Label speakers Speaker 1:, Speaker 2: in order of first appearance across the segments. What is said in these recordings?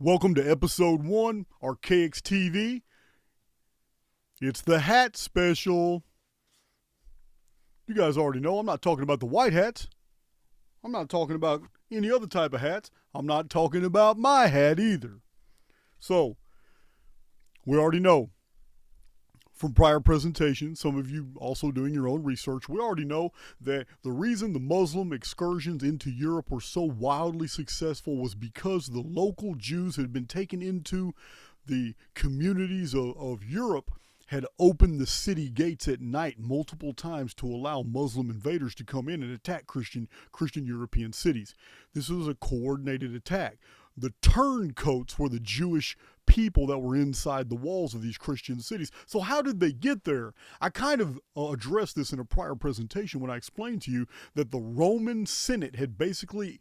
Speaker 1: Welcome to episode 1, Archaix TV. It's the hat special. You guys already know I'm not talking about the white hats. I'm not talking about any other type of hats. I'm not talking about my hat either. So, we already know from prior presentations, some of you also doing your own research, we already know that the reason the Muslim excursions into Europe were so wildly successful was because the local Jews had been taken into the communities of Europe, had opened the city gates at night multiple times to allow Muslim invaders to come in and attack Christian European cities. This was a coordinated attack. The turncoats were the Jewish people that were inside the walls of these Christian cities. So how did they get there? I kind of addressed this in a prior presentation when I explained to you that the Roman Senate had basically,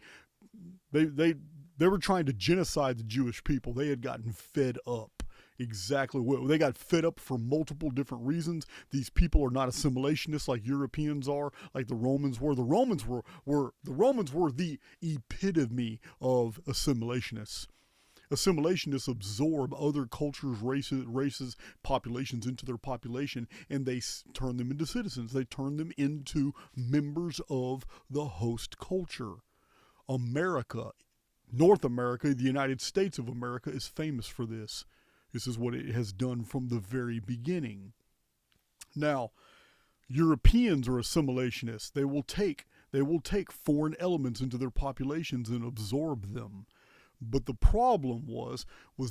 Speaker 1: they were trying to genocide the Jewish people. They had gotten fed up. Exactly. They got fed up for multiple different reasons. These people are not assimilationists like Europeans are, like the Romans were. The Romans were the epitome of assimilationists. Assimilationists absorb other cultures, races, populations into their population, and they turn them into citizens. They turn them into members of the host culture. America, North America, the United States of America is famous for this. This is what it has done from the very beginning. Now, Europeans are assimilationists. They will take foreign elements into their populations and absorb them. But the problem was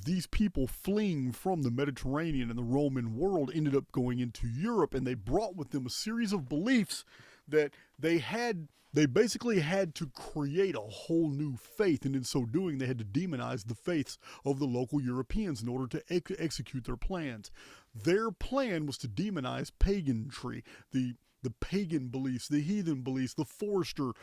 Speaker 1: these people fleeing from the Mediterranean and the Roman world ended up going into Europe, and they brought with them a series of beliefs that they basically had to create a whole new faith, and in so doing, they had to demonize the faiths of the local Europeans in order to execute their plans. Their plan was to demonize paganry, the pagan beliefs, the heathen beliefs, the Forester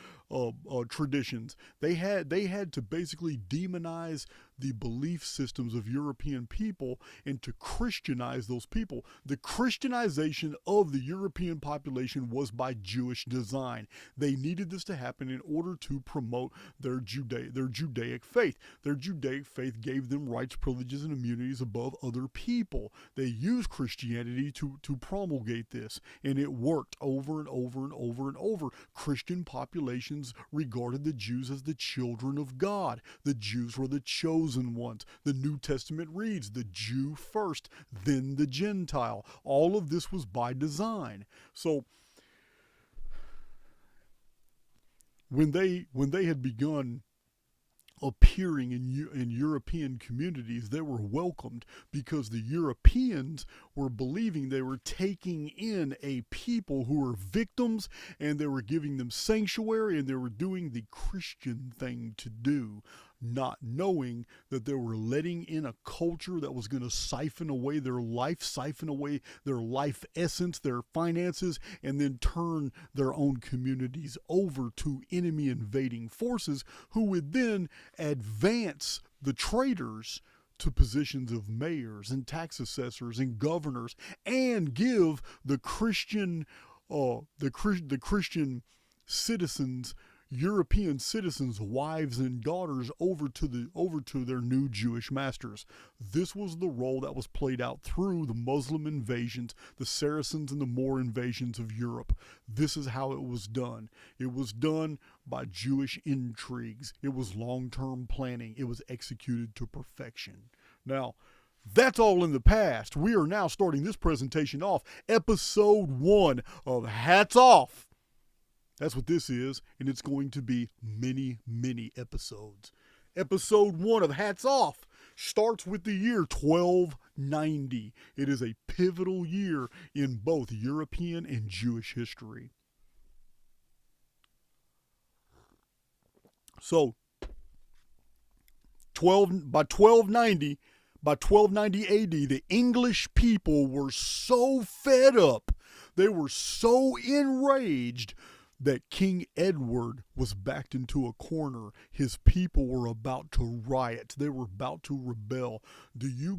Speaker 1: traditions. They had to basically demonize the belief systems of European people and to Christianize those people. The Christianization of the European population was by Jewish design. They needed this to happen in order to promote their Judaic faith. Their Judaic faith gave them rights, privileges, and immunities above other people. They used Christianity to promulgate this, and it worked over and over and over and over. Christian populations regarded the Jews as the children of God. The Jews were the chosen ones. The New Testament reads, the Jew first, then the Gentile. All of this was by design. So when they had begun appearing in European communities, they were welcomed because the Europeans were believing they were taking in a people who were victims, and they were giving them sanctuary, and they were doing the Christian thing to do, not knowing that they were letting in a culture that was going to siphon away their life essence, their finances, and then turn their own communities over to enemy invading forces who would then advance the traitors to positions of mayors and tax assessors and governors, and give the Christian citizens, European citizens, wives and daughters over to their new Jewish masters. This was the role that was played out through the Muslim invasions, the Saracens and the Moor invasions of Europe. This is how it was done. It was done by Jewish intrigues. It was long-term planning. It was executed to perfection. Now, that's all in the past. We are now starting this presentation off, episode 1 of Hats Off. That's what this is, and it's going to be many, many episodes. Episode 1 of Hats Off starts with the year 1290. It is a pivotal year in both European and Jewish history. So, by 1290 AD, the English people were so fed up, they were so enraged that King Edward was backed into a corner. His people were about to riot. They were about to rebel. Can you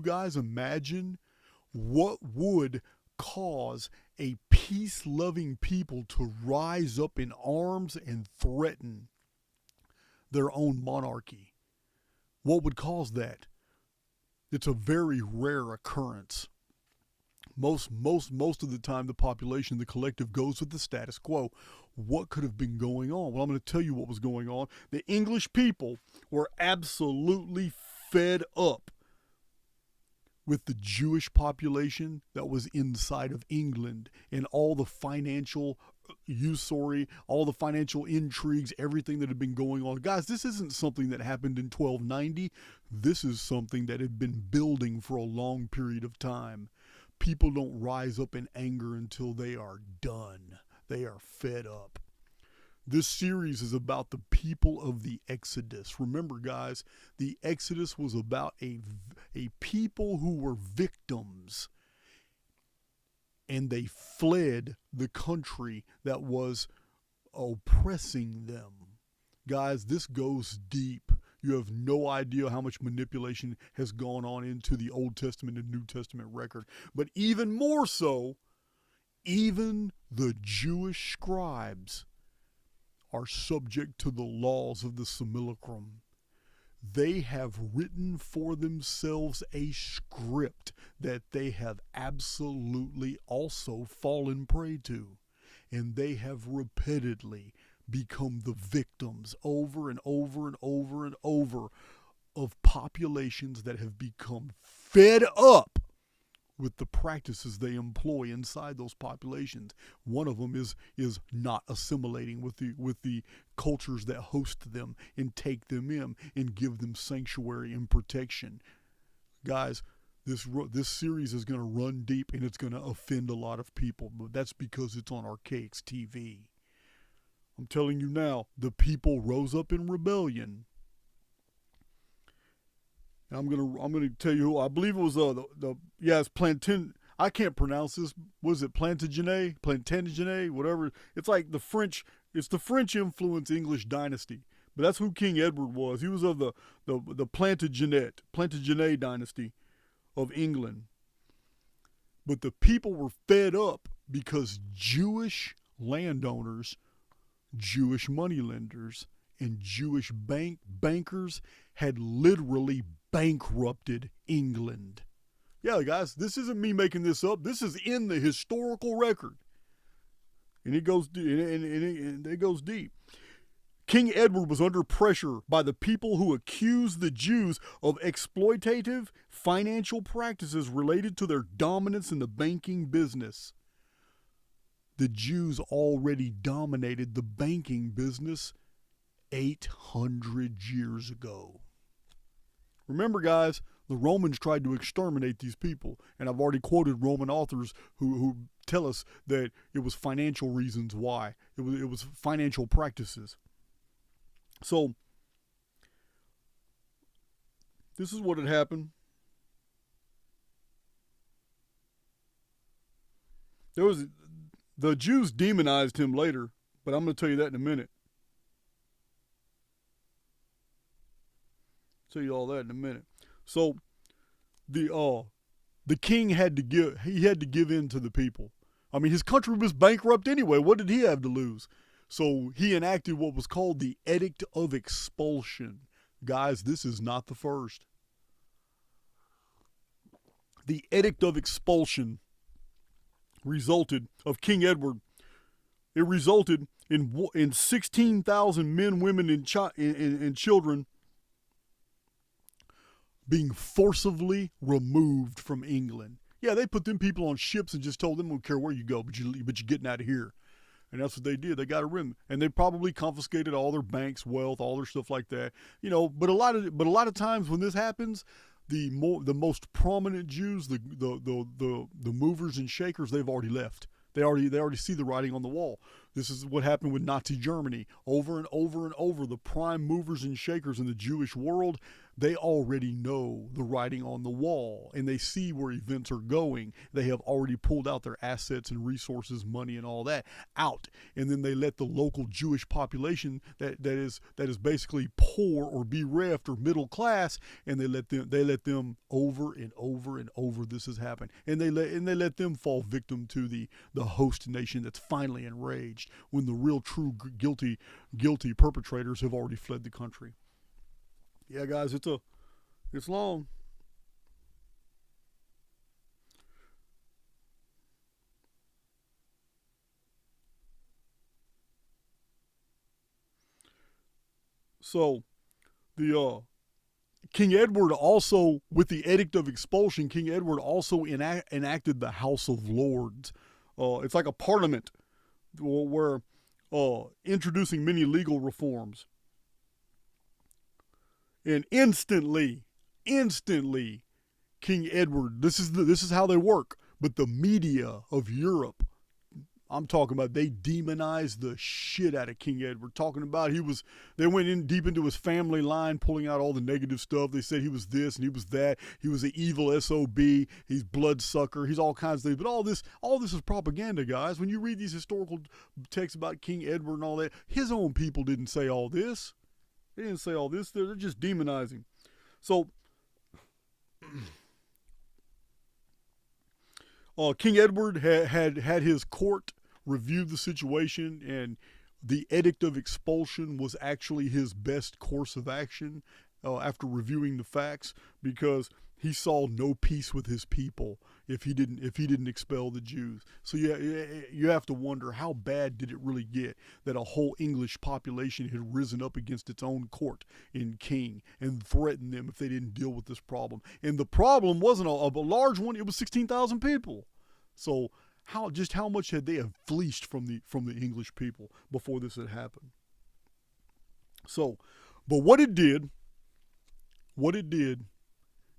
Speaker 1: guys imagine what would cause a peace-loving people to rise up in arms and threaten their own monarchy? What would cause that? It's a very rare occurrence. Most of the time, the population, the collective, goes with the status quo. What could have been going on? Well, I'm going to tell you what was going on. The English people were absolutely fed up with the Jewish population that was inside of England and all the financial usury, all the financial intrigues, everything that had been going on. Guys, this isn't something that happened in 1290. This is something that had been building for a long period of time. People don't rise up in anger until they are done. They are fed up. This series is about the people of the Exodus. Remember, guys, the Exodus was about a people who were victims, and they fled the country that was oppressing them. Guys, this goes deep. You have no idea how much manipulation has gone on into the Old Testament and New Testament record. But even more so, even the Jewish scribes are subject to the laws of the simulacrum. They have written for themselves a script that they have absolutely also fallen prey to. And they have repeatedly become the victims over and over and over and over of populations that have become fed up with the practices they employ inside those populations. One of them is not assimilating with the cultures that host them and take them in and give them sanctuary and protection. Guys, this series is going to run deep and it's going to offend a lot of people, but that's because it's on Archaix TV. I'm telling you now, the people rose up in rebellion. And I'm gonna tell you who. I believe it was it's Plantin. I can't pronounce this. Was it Plantagenet, whatever. It's like the French. It's the French influence English dynasty. But that's who King Edward was. He was of the Plantagenet dynasty of England. But the people were fed up because Jewish Jewish moneylenders, and Jewish bankers had literally bankrupted England. Yeah, guys, this isn't me making this up. This is in the historical record. And it goes deep. King Edward was under pressure by the people who accused the Jews of exploitative financial practices related to their dominance in the banking business. The Jews already dominated the banking business 800 years ago. Remember, guys, the Romans tried to exterminate these people, and I've already quoted Roman authors who tell us that it was financial reasons why. It was financial practices. So, this is what had happened. The Jews demonized him later, but I'm going to tell you that in a minute. Tell you all that in a minute. So the king had to give in to the people. I mean, his country was bankrupt anyway. What did he have to lose? So he enacted what was called the Edict of Expulsion. Guys, this is not the first. The Edict of Expulsion of King Edward. It resulted in 16,000 men, women, and children being forcibly removed from England. Yeah, they put them people on ships and just told them, we don't care where you go, but you're getting out of here. And that's what they did. They got rid of them, and they probably confiscated all their banks, wealth, all their stuff like that. You know, but a lot of times when this happens, the most prominent Jews, the movers and shakers, they've already left. They already see the writing on the wall. This is what happened with Nazi Germany. Over and over and over, the prime movers and shakers in the Jewish world, they already know the writing on the wall, and they see where events are going. They have already pulled out their assets and resources, money and all that out, and then they let the local Jewish population that is basically poor or bereft or middle class, and they let them over and over and over. This has happened, and they let them fall victim to the host nation that's finally enraged when the real true guilty perpetrators have already fled the country. Yeah, guys, it's It's long. So the King Edward also, with the Edict of Expulsion, King Edward also enacted the House of Lords. It's like a parliament where introducing many legal reforms. And instantly, King Edward, this is how they work. But the media of Europe, I'm talking about, they demonized the shit out of King Edward. Talking about they went in deep into his family line, pulling out all the negative stuff. They said he was this and he was that. He was an evil SOB. He's bloodsucker. He's all kinds of things. But all this is propaganda, guys. When you read these historical texts about King Edward and all that, his own people didn't say all this. They didn't say all this. They're just demonizing. So King Edward had his court review the situation, and the Edict of Expulsion was actually his best course of action after reviewing the facts, because he saw no peace with his people if he didn't expel the Jews. So you have to wonder, how bad did it really get that a whole English population had risen up against its own court and king and threatened them if they didn't deal with this problem. And the problem wasn't a large one; it was 16,000 people. So how much had they fleeced from the English people before this had happened? So, but what it did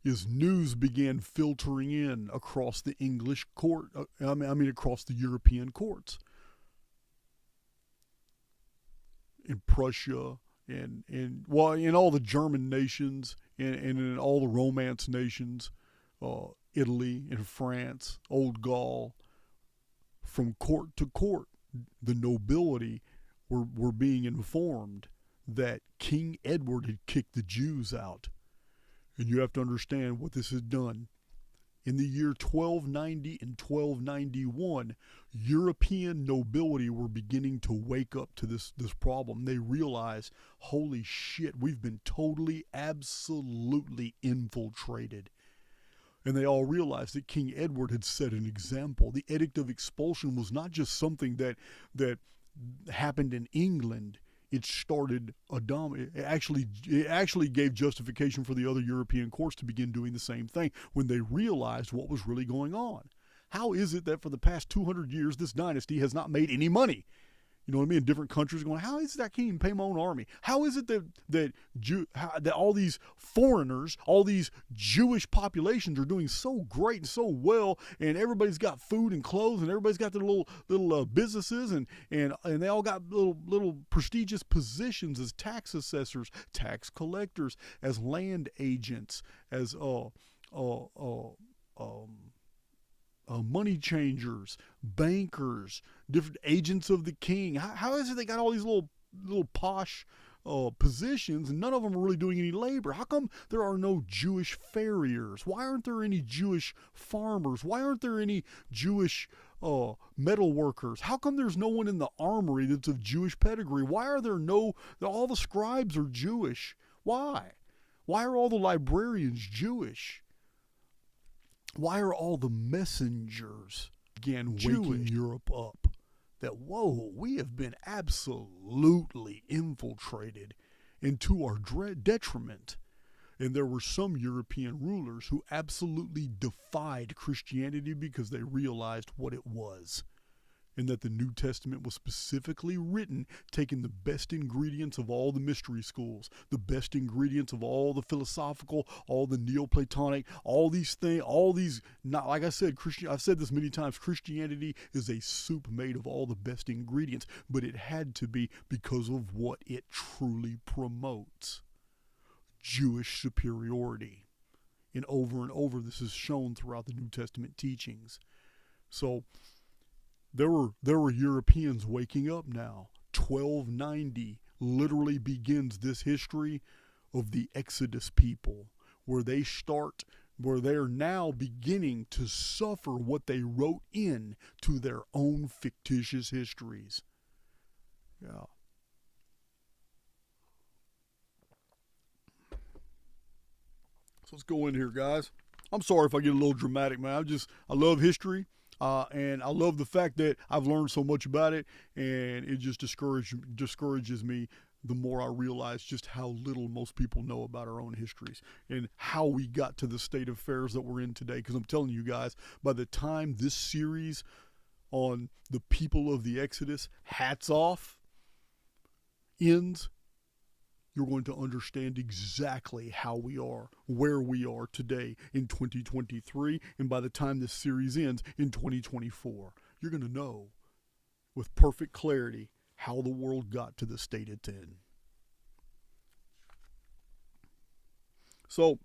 Speaker 1: is news began filtering in across the English court. Across the European courts, in Prussia and in all the German nations and in all the Romance nations, Italy and France, Old Gaul. From court to court, the nobility were being informed that King Edward had kicked the Jews out. And you have to understand what this has done. In the year 1290 and 1291, European nobility were beginning to wake up to this problem. They realized, holy shit, we've been totally, absolutely infiltrated. And they all realized that King Edward had set an example. The Edict of Expulsion was not just something that happened in England. It started it actually gave justification for the other European courts to begin doing the same thing when they realized what was really going on. How is it that for the past 200 years this dynasty has not made any money? You know what I mean? Different countries going, how is it that I can't even pay my own army? How is it that all these foreigners, all these Jewish populations are doing so great and so well, and everybody's got food and clothes, and everybody's got their little businesses, and they all got little prestigious positions as tax assessors, tax collectors, as land agents, as money changers, bankers, different agents of the king. How is it they got all these little posh positions and none of them are really doing any labor? How come there are no Jewish farriers? Why aren't there any Jewish farmers? Why aren't there any Jewish metal workers? How come there's no one in the armory that's of Jewish pedigree? Why are there all the scribes are Jewish? Why? Why are all the librarians Jewish? Why are all the messengers began waking Europe up? That, whoa, we have been absolutely infiltrated, and to our detriment. And there were some European rulers who absolutely defied Christianity because they realized what it was. And that the New Testament was specifically written taking the best ingredients of all the mystery schools, the best ingredients of all the philosophical, all the Neoplatonic, all these things, not like I said, I've said this many times, Christianity is a soup made of all the best ingredients, but it had to be because of what it truly promotes. Jewish superiority. And over this is shown throughout the New Testament teachings. So there were Europeans waking up now. 1290 literally begins this history of the Exodus people, where they're now beginning to suffer what they wrote in to their own fictitious histories. Yeah. let's go in here, guys. I'm sorry if I get a little dramatic, man. I love history, and I love the fact that I've learned so much about it, and it just discourages me the more I realize just how little most people know about our own histories and how we got to the state of affairs that we're in today. Because I'm telling you guys, by the time this series on the people of the Exodus, hats off, ends, you're going to understand exactly how we are, where we are today in 2023, and by the time this series ends in 2024, you're going to know with perfect clarity how the world got to the state it's in. So,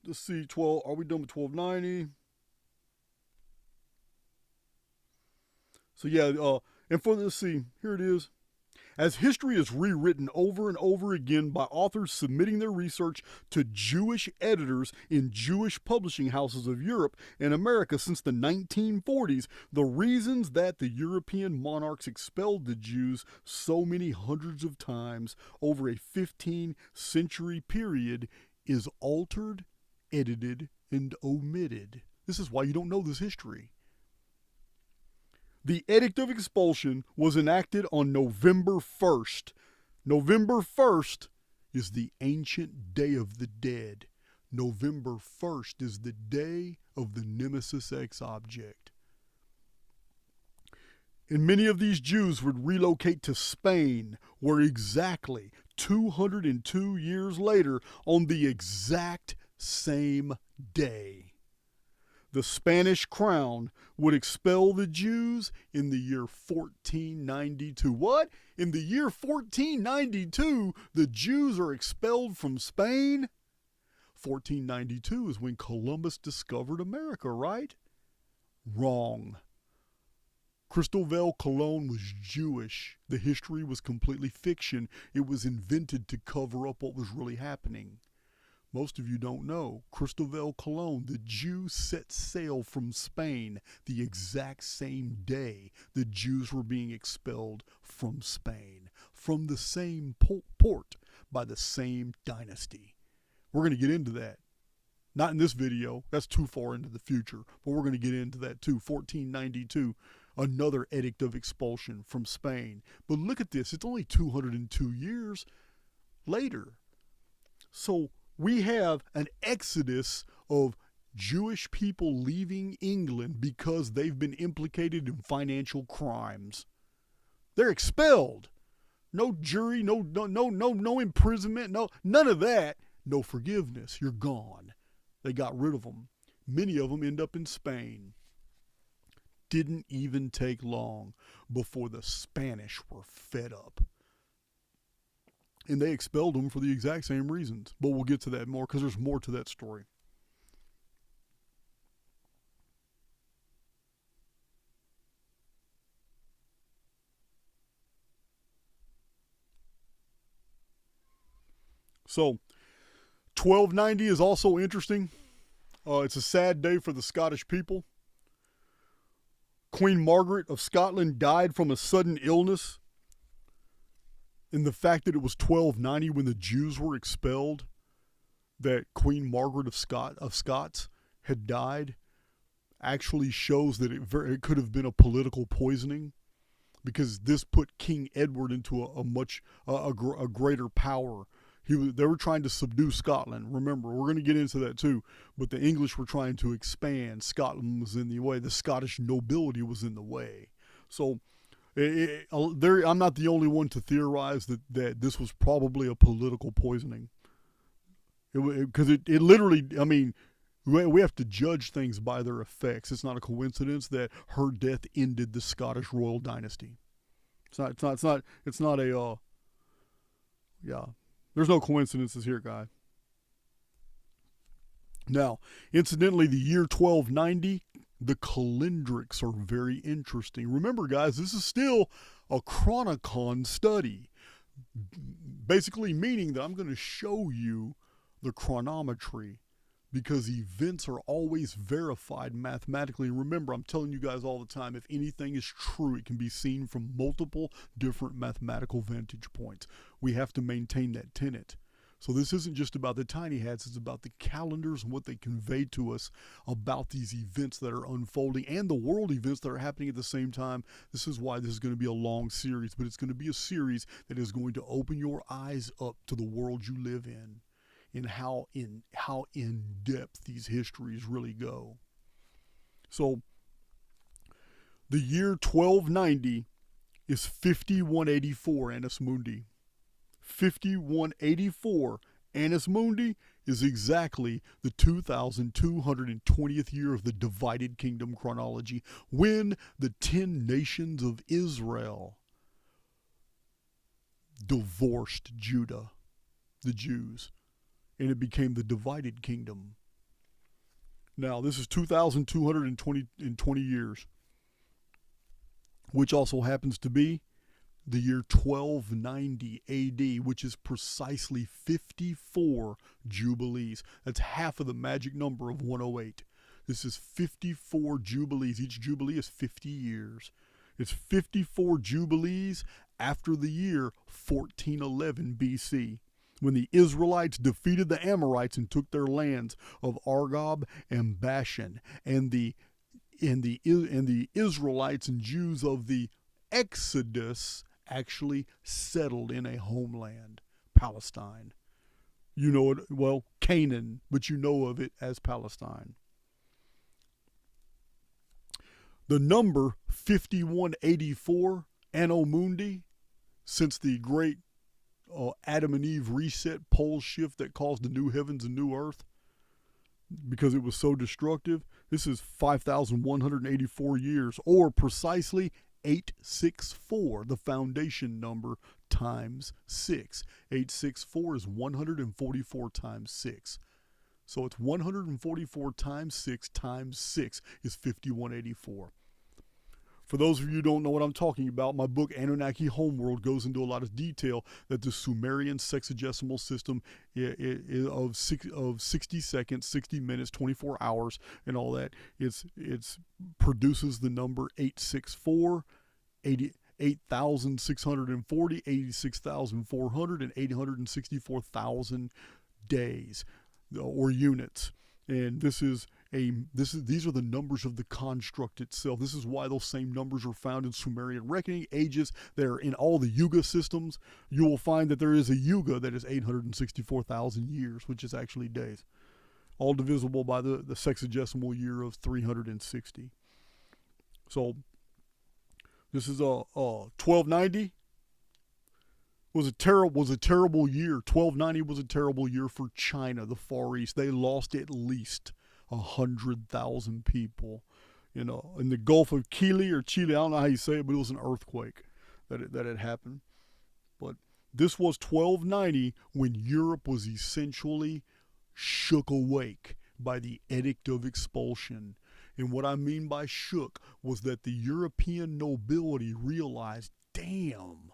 Speaker 1: let's see, are we done with 1290? So yeah, and let's see, here it is. As history is rewritten over and over again by authors submitting their research to Jewish editors in Jewish publishing houses of Europe and America since the 1940s, the reasons that the European monarchs expelled the Jews so many hundreds of times over a 15-century period is altered, edited, and omitted. This is why you don't know this history. The Edict of Expulsion was enacted on November 1st. November 1st is the ancient Day of the Dead. November 1st is the day of the Nemesis X object. And many of these Jews would relocate to Spain, where exactly 202 years later, on the exact same day, the Spanish crown would expel the Jews in the year 1492. What? In the year 1492, the Jews are expelled from Spain? 1492 is when Columbus discovered America, right? Wrong. Cristobal Colon was Jewish. The history was completely fiction. It was invented to cover up what was really happening. Most of you don't know, Cristobal Colon, the Jew, set sail from Spain the exact same day the Jews were being expelled from Spain, from the same port by the same dynasty. We're going to get into that. Not in this video, that's too far into the future, but we're going to get into that too. 1492, another edict of expulsion from Spain. But look at this, it's only 202 years later. So we have an exodus of Jewish people leaving England because they've been implicated in financial crimes. They're expelled. No jury, no imprisonment, none of that. No forgiveness. You're gone. They got rid of them. Many of them end up in Spain. Didn't even take long before the Spanish were fed up. And they expelled them for the exact same reasons. But we'll get to that more because there's more to that story. So, 1290 is also interesting. It's a sad day for the Scottish people. Queen Margaret of Scotland died from a sudden illness. And the fact that it was 1290 when the Jews were expelled, that Queen Margaret of Scots had died, actually shows that it could have been a political poisoning, because this put King Edward into a greater power. They were trying to subdue Scotland. Remember, we're going to get into that too. But the English were trying to expand. Scotland was in the way. The Scottish nobility was in the way. So I'm not the only one to theorize that this was probably a political poisoning. Because it literally, I mean, we have to judge things by their effects. It's not a coincidence that her death ended the Scottish royal dynasty. There's no coincidences here, guy. Now, incidentally, the year 1290, the calendrics are very interesting. Remember, guys, this is still a Chronicon study. Basically meaning that I'm going to show you the chronometry, because events are always verified mathematically. Remember, I'm telling you guys all the time, if anything is true, it can be seen from multiple different mathematical vantage points. We have to maintain that tenet. So this isn't just about the tiny hats, it's about the calendars and what they convey to us about these events that are unfolding and the world events that are happening at the same time. This is why this is going to be a long series, but it's going to be a series that is going to open your eyes up to the world you live in and how in depth these histories really go. So the year 1290 is 5184 Annus Mundi. 5184 Annus Mundi is exactly the 2220th year of the divided kingdom chronology, when the 10 nations of Israel divorced Judah, the Jews, and it became the divided kingdom. Now, this is 2220 years, which also happens to be the year 1290 AD, which is precisely 54 Jubilees. That's half of the magic number of 108. This is 54 Jubilees. Each Jubilee is 50 years. It's 54 Jubilees after the year 1411 BC, when the Israelites defeated the Amorites and took their lands of Argob and Bashan, and the Israelites and Jews of the Exodus actually settled in a homeland, Palestine. You know it, well, Canaan, but you know of it as Palestine. The number 5184 Anno Mundi, since the great Adam and Eve reset pole shift that caused the new heavens and new earth, because it was so destructive, this is 5,184 years, or precisely 864, the foundation number, times 6. 864 is 144 times 6. So it's 144 times 6 times 6 is 5184. For those of you who don't know what I'm talking about, my book Anunnaki Homeworld goes into a lot of detail that the Sumerian sexagesimal system of 60 seconds, 60 minutes, 24 hours, and all that, it's produces the number 864, 8,640, 86,400, and 864,000 days or units. And these are the numbers of the construct itself. This is why those same numbers are found in Sumerian reckoning ages. They're in all the Yuga systems. You will find that there is a Yuga that is 864,000 years, which is actually days, all divisible by the sexagesimal year of 360. So this is 1290 was a terrible year. 1290 was a terrible year for China, the Far East. They lost at least 100,000 people. You know, in the Gulf of Chile, I don't know how you say it, but it was an earthquake that had happened. But this was 1290 when Europe was essentially shook awake by the Edict of Expulsion. And what I mean by shook was that the European nobility realized, damn,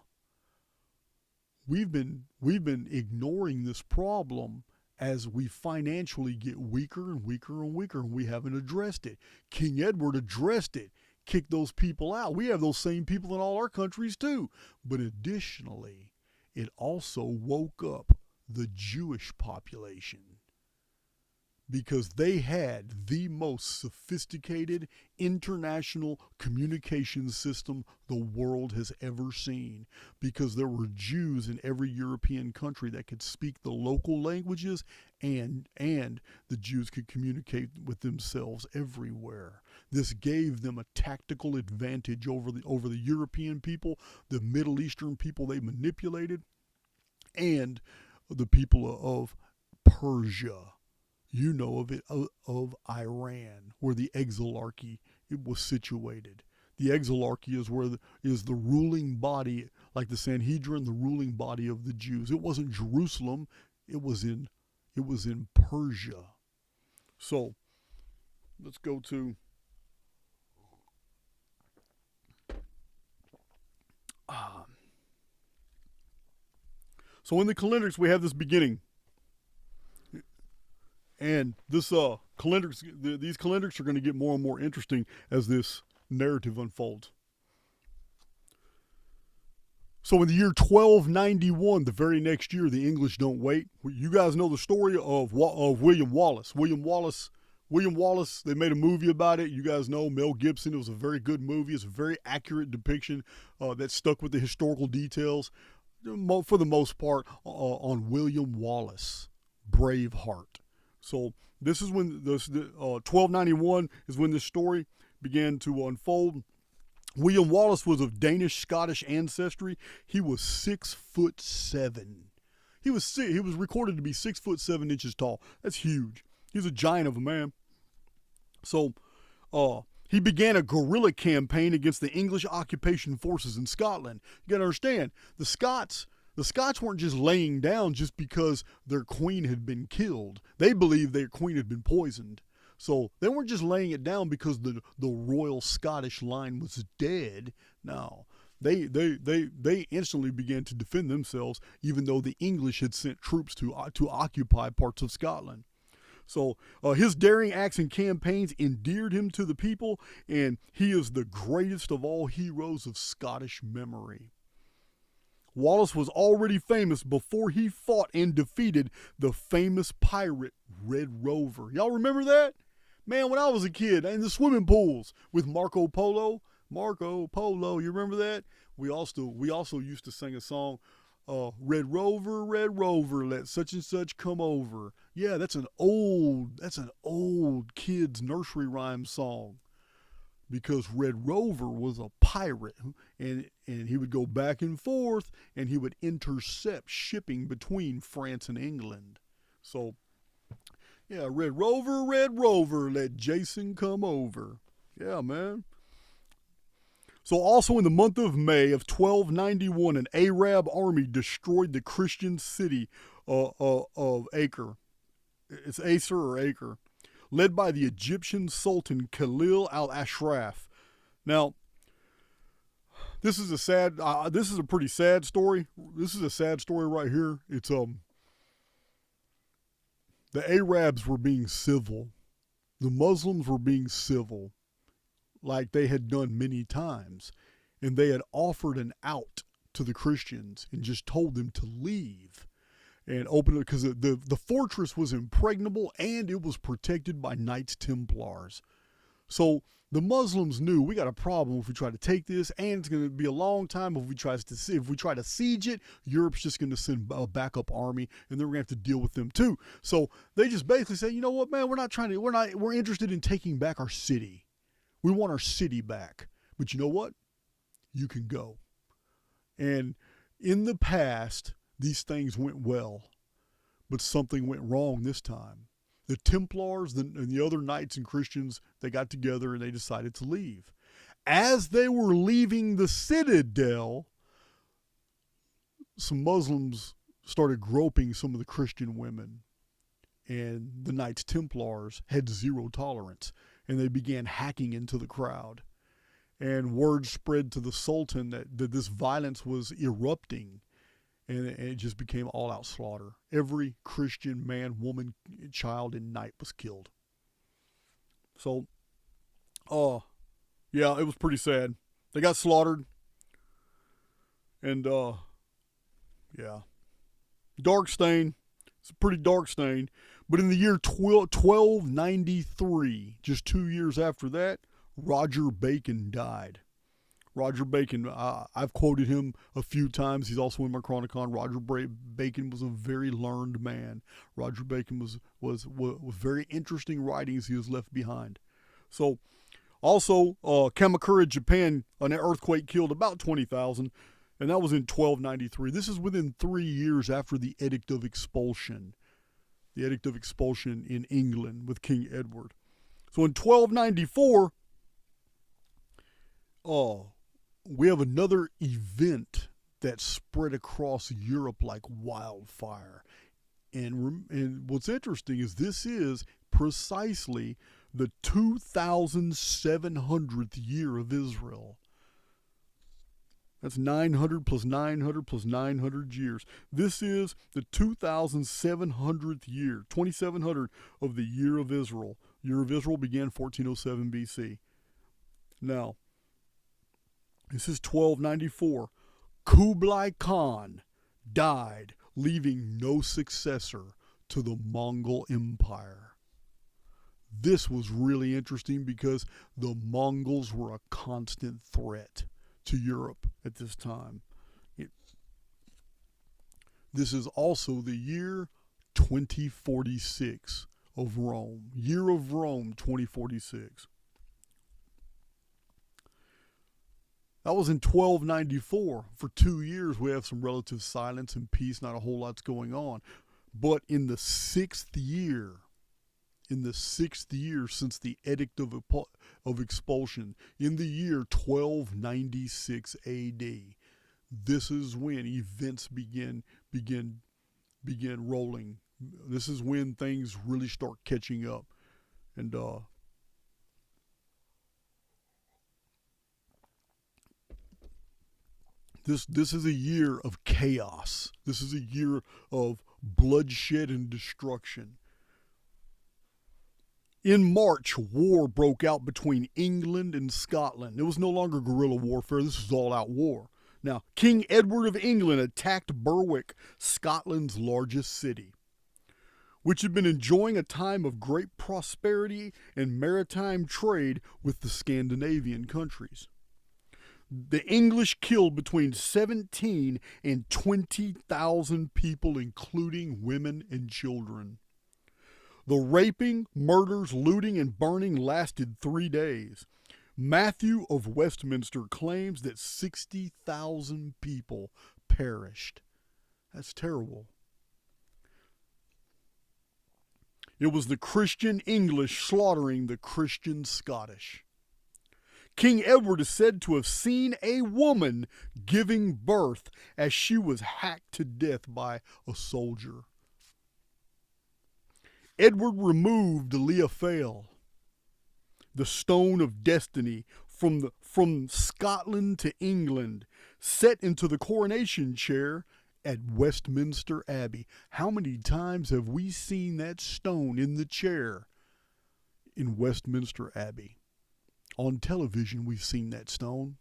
Speaker 1: we've been ignoring this problem as we financially get weaker and weaker and weaker, and we haven't addressed it. King Edward addressed it, kicked those people out. We have those same people in all our countries too. But additionally, it also woke up the Jewish population, because they had the most sophisticated international communication system the world has ever seen, because there were Jews in every European country that could speak the local languages, and the Jews could communicate with themselves everywhere. This gave them a tactical advantage over the European people, the Middle Eastern people they manipulated, and the people of Persia. You know of it, of Iran, where the exilarchy was situated. The exilarchy is the ruling body, like the Sanhedrin, the ruling body of the Jews. It wasn't Jerusalem, it was in Persia. So let's go to so in the calendars we have this beginning. And this these calendars are going to get more and more interesting as this narrative unfolds. So in the year 1291, the very next year, the English don't wait. You guys know the story of William Wallace. William Wallace, they made a movie about it. You guys know Mel Gibson. It was a very good movie. It's a very accurate depiction that stuck with the historical details, for the most part, on William Wallace, Braveheart. So this is when 1291 is when this story began to unfold. William Wallace was of Danish-Scottish ancestry. He was 6'7". He was recorded to be 6'7" tall. That's huge. He's a giant of a man. So, he began a guerrilla campaign against the English occupation forces in Scotland. You got to understand, the Scots weren't just laying down just because their queen had been killed. They believed their queen had been poisoned. So they weren't just laying it down because the royal Scottish line was dead. No, they instantly began to defend themselves, even though the English had sent troops to occupy parts of Scotland. So his daring acts and campaigns endeared him to the people, and he is the greatest of all heroes of Scottish memory. Wallace was already famous before he fought and defeated the famous pirate Red Rover. Y'all remember that? Man, when I was a kid, in the swimming pools with Marco Polo, you remember that? We also used to sing a song, Red Rover, let such and such come over. Yeah, that's an old kid's nursery rhyme song. Because Red Rover was a pirate, and he would go back and forth, and he would intercept shipping between France and England. So, yeah, Red Rover, let Jason come over. Yeah, man. So also in the month of May of 1291, an Arab army destroyed the Christian city of Acre. It's Acer or Acre, led by the Egyptian Sultan Khalil al-Ashraf. Now, this is a pretty sad story. This is a sad story right here. It's the Arabs were being civil. The Muslims were being civil, like they had done many times. And they had offered an out to the Christians and just told them to leave and open it, because the fortress was impregnable and it was protected by Knights Templars. So the Muslims knew, we got a problem if we try to take this, and it's going to be a long time if we try to siege it. Europe's just going to send a backup army, and then we're going to have to deal with them too. So they just basically say, you know what, man, we're interested in taking back our city. We want our city back. But you know what? You can go. And in the past, these things went well, but something went wrong this time. The Templars and the other knights and Christians, they got together and they decided to leave. As they were leaving the citadel, some Muslims started groping some of the Christian women, and the Knights Templars had zero tolerance, and they began hacking into the crowd. And word spread to the Sultan that this violence was erupting, and it just became all-out slaughter. Every Christian man, woman, child, and knight was killed. So, yeah, it was pretty sad. They got slaughtered, and yeah, dark stain. It's a pretty dark stain. But in the year 1293, just 2 years after that, Roger Bacon died. Roger Bacon, I've quoted him a few times. He's also in my Chronicon. Roger Bacon was a very learned man. Roger Bacon was very interesting writings he was left behind. So, also, Kamakura, Japan, an earthquake killed about 20,000, and that was in 1293. This is within 3 years after the Edict of Expulsion. The Edict of Expulsion in England with King Edward. So in 1294, we have another event that spread across Europe like wildfire. And what's interesting is this is precisely the 2,700th year of Israel. That's 900 plus 900 plus 900 years. This is the 2,700th year, 2700 of the year of Israel. Year of Israel began 1407 BC. Now, this is 1294. Kublai Khan died, leaving no successor to the Mongol Empire. This was really interesting because the Mongols were a constant threat to Europe at this time. This is also the year 2046 of Rome. Year of Rome 2046. That was in 1294. For 2 years, we have some relative silence and peace. Not a whole lot's going on. But in the sixth year since the Edict of Expulsion, in the year 1296 AD, this is when events begin rolling. This is when things really start catching up. And This is a year of chaos. This is a year of bloodshed and destruction. In March, war broke out between England and Scotland. It was no longer guerrilla warfare. This was all-out war. Now, King Edward of England attacked Berwick, Scotland's largest city, which had been enjoying a time of great prosperity and maritime trade with the Scandinavian countries. The English killed between 17 and 20,000 people, including women and children. The raping, murders, looting, and burning lasted 3 days. Matthew of Westminster claims that 60,000 people perished. That's terrible. It was the Christian English slaughtering the Christian Scottish. King Edward is said to have seen a woman giving birth as she was hacked to death by a soldier. Edward removed Leofail, the stone of destiny, from Scotland to England, set into the coronation chair at Westminster Abbey. How many times have we seen that stone in the chair in Westminster Abbey? On television, we've seen that stone.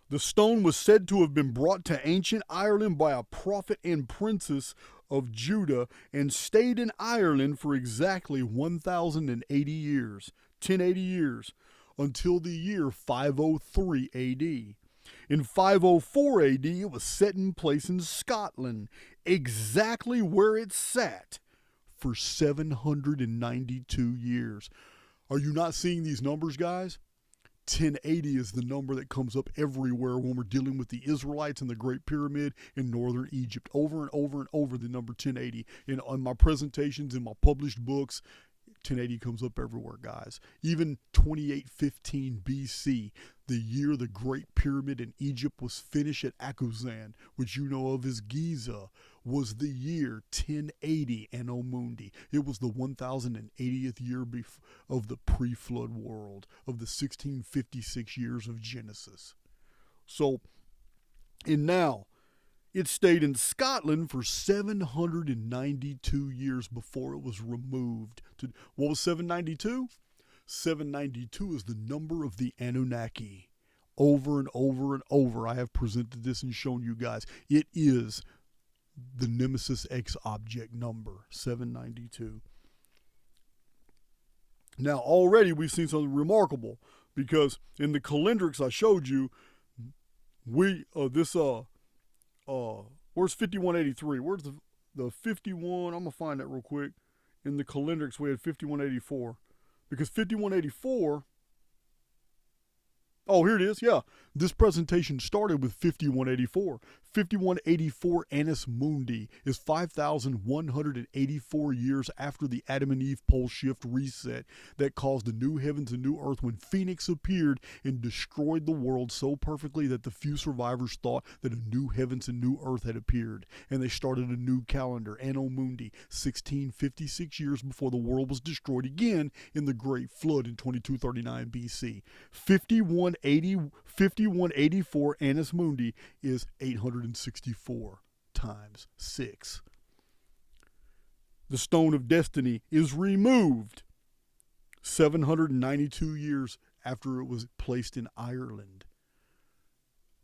Speaker 1: The stone was said to have been brought to ancient Ireland by a prophet and princess of Judah and stayed in Ireland for exactly 1,080 years, 1080 years, until the year 503 AD. In 504 AD, it was set in place in Scotland, exactly where it sat for 792 years. Are you not seeing these numbers, guys? 1080 is the number that comes up everywhere when we're dealing with the Israelites and the Great Pyramid in northern Egypt. Over and over and over, the number 1080. On my presentations, in my published books, 1080 comes up everywhere, guys. Even 2815 BC, the year the Great Pyramid in Egypt was finished at Akuzan, which you know of as Giza, was the year 1080 Anno Mundi. It was the 1080th year of the pre-flood world, of the 1656 years of Genesis. So, and now, it stayed in Scotland for 792 years before it was removed. What was 792? 792 is the number of the Anunnaki. Over and over and over, I have presented this and shown you guys. It is the Nemesis X object number, 792. Now, already we've seen something remarkable, because in the calendrics I showed you, where's 5183? Where's the 51? I'm going to find that real quick. In the calendrics, we had 5184. Because 5184, oh, here it is. Yeah, this presentation started with 5184. 5184 Annus Mundi is 5,184 years after the Adam and Eve pole shift reset that caused a new heavens and new earth, when Phoenix appeared and destroyed the world so perfectly that the few survivors thought that a new heavens and new earth had appeared, and they started a new calendar, Anno Mundi, 1656 years before the world was destroyed again in the Great Flood in 2239 BC. 5184 Annus Mundi is 864 times 6. The Stone of Destiny is removed 792 years after it was placed in Ireland.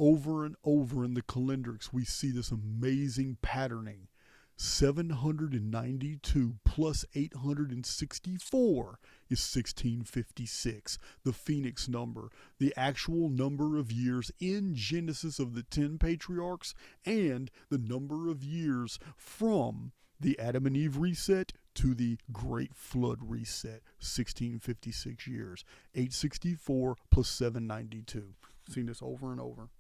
Speaker 1: over and over in the calendrics, we see this amazing patterning. 792 plus 864 is 1656, the Phoenix number, the actual number of years in Genesis of the 10 patriarchs, and the number of years from the Adam and Eve reset to the Great Flood reset, 1656 years. 864 plus 792. Seen this over and over.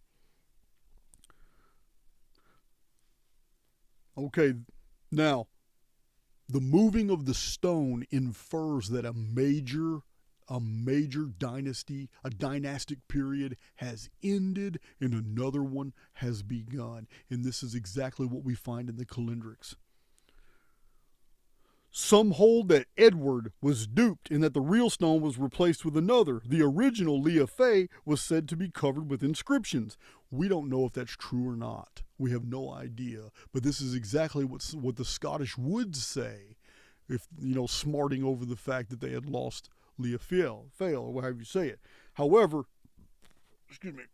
Speaker 1: Okay, now, the moving of the stone infers that a major dynasty, a dynastic period has ended and another one has begun. And this is exactly what we find in the calendrics. Some hold that Edward was duped and that the real stone was replaced with another. The original Lia Fey was said to be covered with inscriptions. We don't know if that's true or not. We have no idea. But this is exactly what the Scottish would say, if smarting over the fact that they had lost Lia Fey, or however you say it. However, excuse me,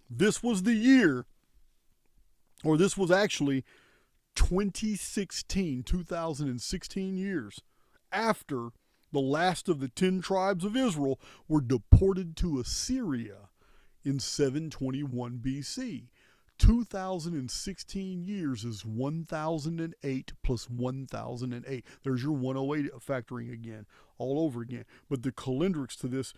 Speaker 1: this was the year, or this was actually 2016 years after the last of the 10 tribes of Israel were deported to Assyria in 721 BC. 2016 years is 1008 plus 1008. There's your 108 factoring again, all over again. But the calendrics to this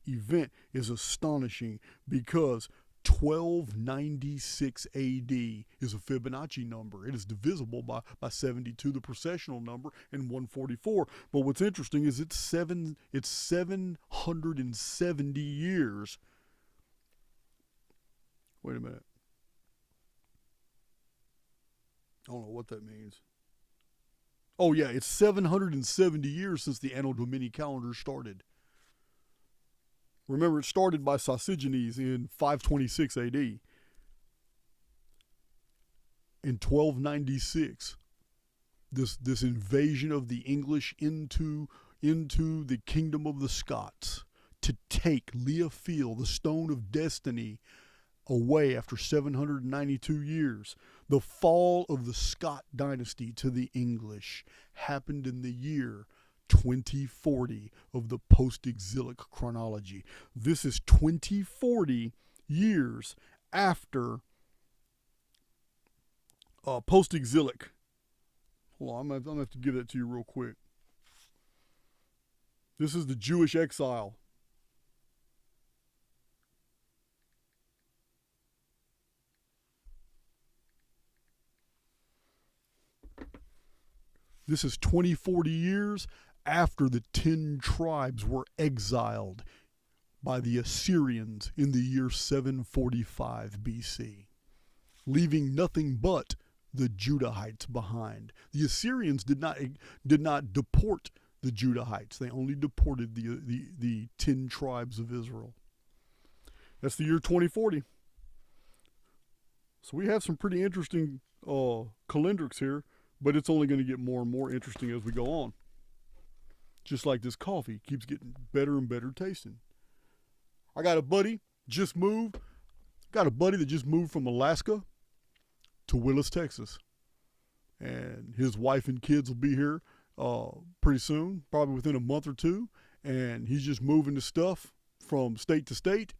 Speaker 1: event is astonishing because 1296 AD is a Fibonacci number. It is divisible by 72, the precessional number, and 144. But what's interesting is it's 770 years. Wait a minute. I don't know what that means. Oh yeah, it's 770 years since the Anno Domini calendar started. Remember, it started by Sosigenes in 526 AD. In 1296, this invasion of the English into the kingdom of the Scots to take Lia Fey, the stone of destiny, away after 792 years. The fall of the Scott dynasty to the English happened in the year 2040 of the post-exilic chronology. This is 2040 years after post-exilic. Hold on, I'm going to have to give that to you real quick. This is the Jewish exile. This is 2040 years after the 10 tribes were exiled by the Assyrians in the year 745 BC, leaving nothing but the Judahites behind. The Assyrians did not deport the Judahites. They only deported the 10 tribes of Israel. That's the year 2040. So we have some pretty interesting calendrics here, but it's only going to get more and more interesting as we go on. Just like this coffee keeps getting better and better tasting. I got a buddy that just moved from Alaska to Willis, Texas. And his wife and kids will be here pretty soon, probably within a month or two. And he's just moving the stuff from state to state.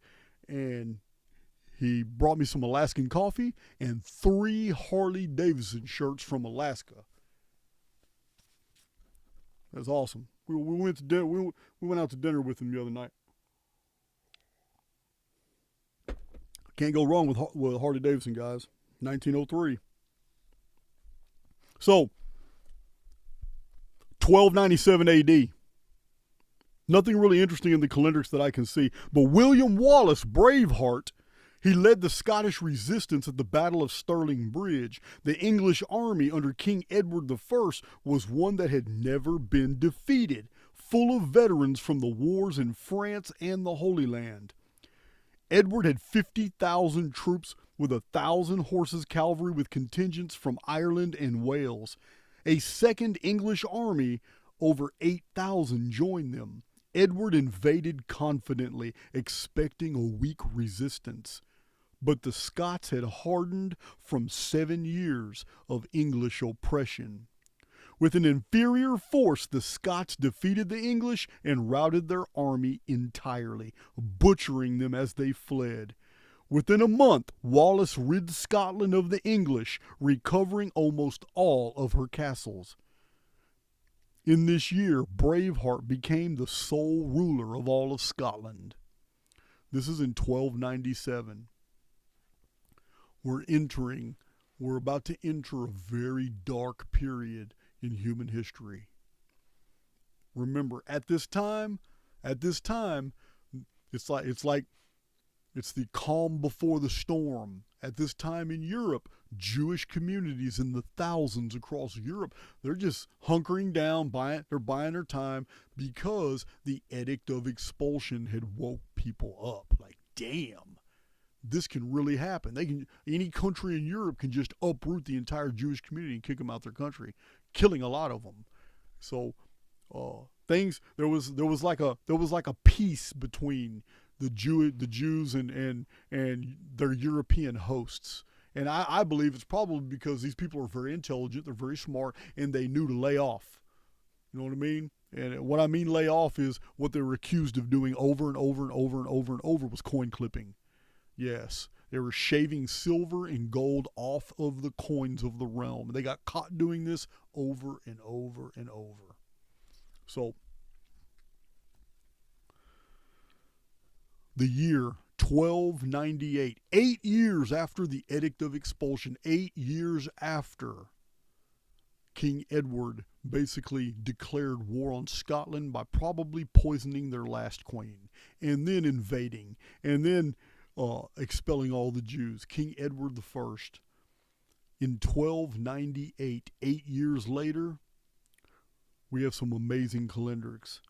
Speaker 1: And he brought me some Alaskan coffee and 3 Harley Davidson shirts from Alaska. That's awesome. We went to dinner. We went out to dinner with him the other night. Can't go wrong with Harley Davidson, guys. 1903. So, 1297 AD. Nothing really interesting in the calendrics that I can see. But William Wallace, Braveheart, he led the Scottish resistance at the Battle of Stirling Bridge. The English army under King Edward I was one that had never been defeated, full of veterans from the wars in France and the Holy Land. Edward had 50,000 troops with 1,000 horses cavalry with contingents from Ireland and Wales. A second English army, over 8,000, joined them. Edward invaded confidently, expecting a weak resistance. But the Scots had hardened from 7 years of English oppression. With an inferior force, the Scots defeated the English and routed their army entirely, butchering them as they fled. Within a month, Wallace rid Scotland of the English, recovering almost all of her castles. In this year, Braveheart became the sole ruler of all of Scotland. This is in 1297. We're about to enter a very dark period in human history. Remember, at this time, it's the calm before the storm. At this time in Europe, Jewish communities in the thousands across Europe, they're just hunkering down, they're buying their time because the Edict of Expulsion had woke people up. Like, damn, this can really happen. Any country in Europe can just uproot the entire Jewish community and kick them out their country, killing a lot of them. So there was like a peace between the Jews and their European hosts. And I believe it's probably because these people are very intelligent, they're very smart, and they knew to lay off. You know what I mean? And what I mean lay off is what they were accused of doing over and over and over and over and over was coin clipping. Yes, they were shaving silver and gold off of the coins of the realm. They got caught doing this over and over and over. So the year 1298, 8 years after the Edict of Expulsion, 8 years after King Edward basically declared war on Scotland by probably poisoning their last queen, and then invading, and then expelling all the Jews. King Edward I, in 1298, 8 years later, we have some amazing calendrics.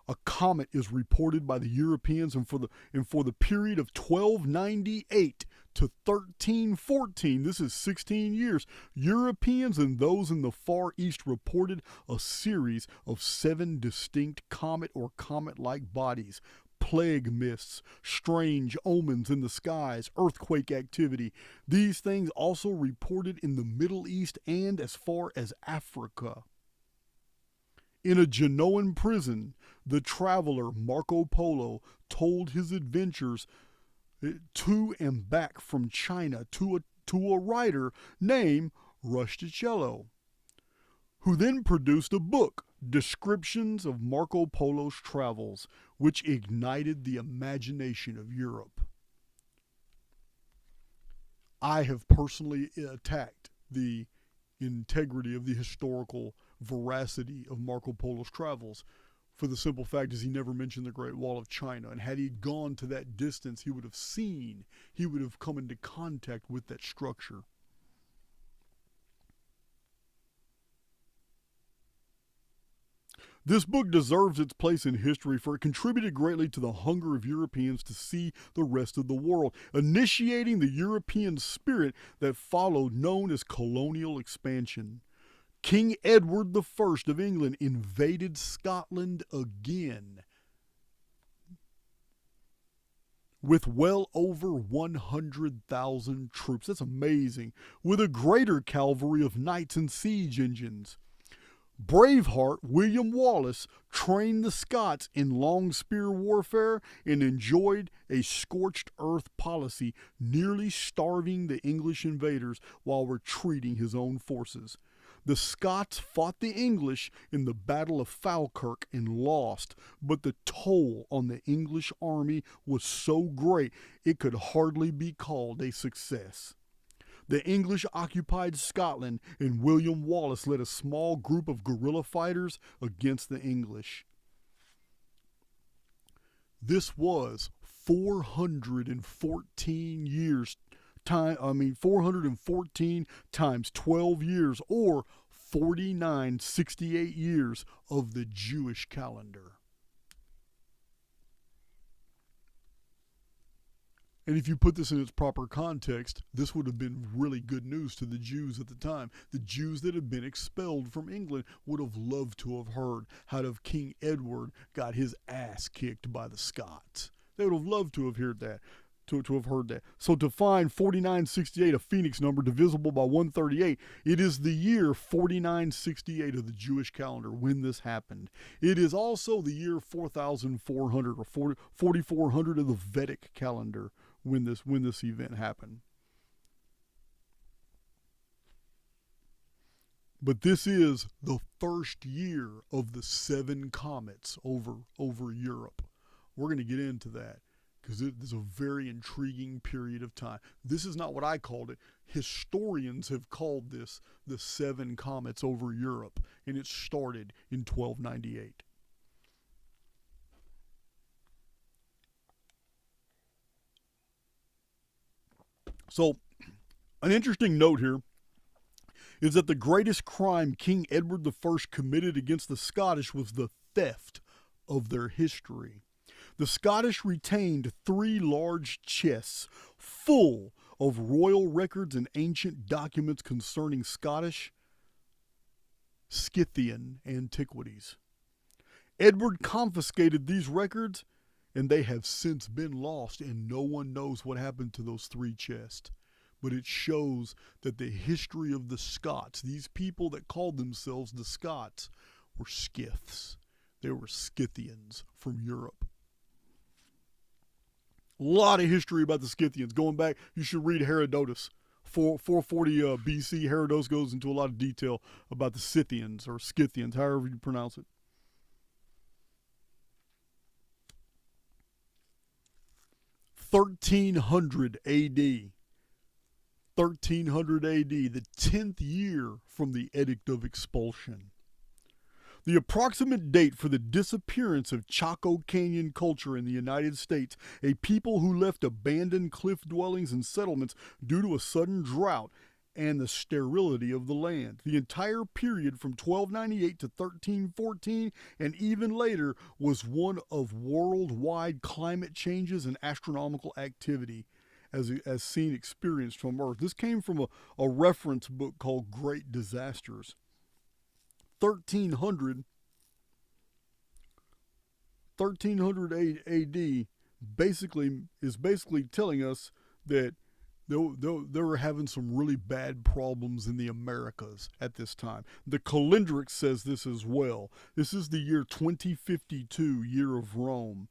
Speaker 1: A comet is reported by the Europeans, and for the period of 1298 to 1314, this is 16 years, Europeans and those in the Far East reported a series of 7 distinct comet or comet-like bodies, plague mists, strange omens in the skies, earthquake activity. These things also reported in the Middle East and as far as Africa. In a Genoan prison, the traveler Marco Polo told his adventures to and back from China to a writer named Rustichello, who then produced a book, Descriptions of Marco Polo's Travels, which ignited the imagination of Europe. I have personally attacked the integrity of the historical veracity of Marco Polo's travels, for the simple fact is he never mentioned the Great Wall of China, and had he gone to that distance, he would have come into contact with that structure. This book deserves its place in history, for it contributed greatly to the hunger of Europeans to see the rest of the world, initiating the European spirit that followed, known as colonial expansion. King Edward I of England invaded Scotland again with well over 100,000 troops. That's amazing. With a greater cavalry of knights and siege engines. Braveheart William Wallace trained the Scots in long spear warfare and enjoyed a scorched earth policy, nearly starving the English invaders while retreating his own forces. The Scots fought the English in the Battle of Falkirk and lost, but the toll on the English army was so great it could hardly be called a success. The English occupied Scotland, and William Wallace led a small group of guerrilla fighters against the English. This was 414 years. 414 times 12 years, or 4968 years of the Jewish calendar. And if you put this in its proper context, this would have been really good news to the Jews at the time. The Jews that had been expelled from England would have loved to have heard how King Edward got his ass kicked by the Scots. They would have loved to have heard that. To have heard that. So to find 4968, a Phoenix number divisible by 138, it is the year 4968 of the Jewish calendar when this happened. It is also the year 4400 or 4400 of the Vedic calendar when this event happened. But this is the first year of the 7 comets over Europe. We're going to get into that, because it is a very intriguing period of time. This is not what I called it. Historians have called this the 7 comets over Europe, and it started in 1298. So, an interesting note here is that the greatest crime King Edward I committed against the Scottish was the theft of their history. The Scottish retained 3 large chests full of royal records and ancient documents concerning Scottish, Scythian antiquities. Edward confiscated these records, and they have since been lost, and no one knows what happened to those 3 chests. But it shows that the history of the Scots, these people that called themselves the Scots, were Scyths. They were Scythians from Europe. A lot of history about the Scythians. Going back, you should read Herodotus. 440 BC, Herodotus goes into a lot of detail about the Scythians, or Scythians, however you pronounce it. 1300 AD. 1300 AD, the 10th year from the Edict of Expulsion. The approximate date for the disappearance of Chaco Canyon culture in the United States, a people who left abandoned cliff dwellings and settlements due to a sudden drought and the sterility of the land. The entire period from 1298 to 1314 and even later was one of worldwide climate changes and astronomical activity as seen experienced from Earth. This came from a reference book called Great Disasters. 1300 AD is basically telling us that they were having some really bad problems in the Americas at this time. The Calendric says this as well. This is the year 2052, year of Rome.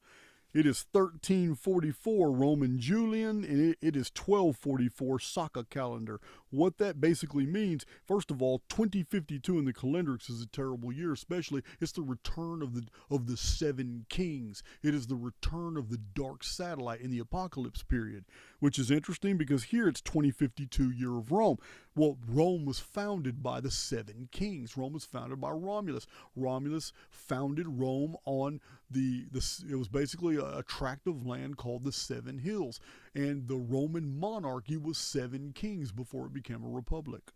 Speaker 1: It is 1344 Roman Julian, and it is 1244 Saka calendar. What that basically means, first of all, 2052 in the Calendrics is a terrible year, especially it's the return of the 7 kings. It is the return of the dark satellite in the apocalypse period, which is interesting because here it's 2052 year of Rome. Well, Rome was founded by the 7 kings. Rome was founded by Romulus. Romulus founded Rome on it was basically a tract of land called the 7 Hills, and the Roman monarchy was 7 kings before it became a republic.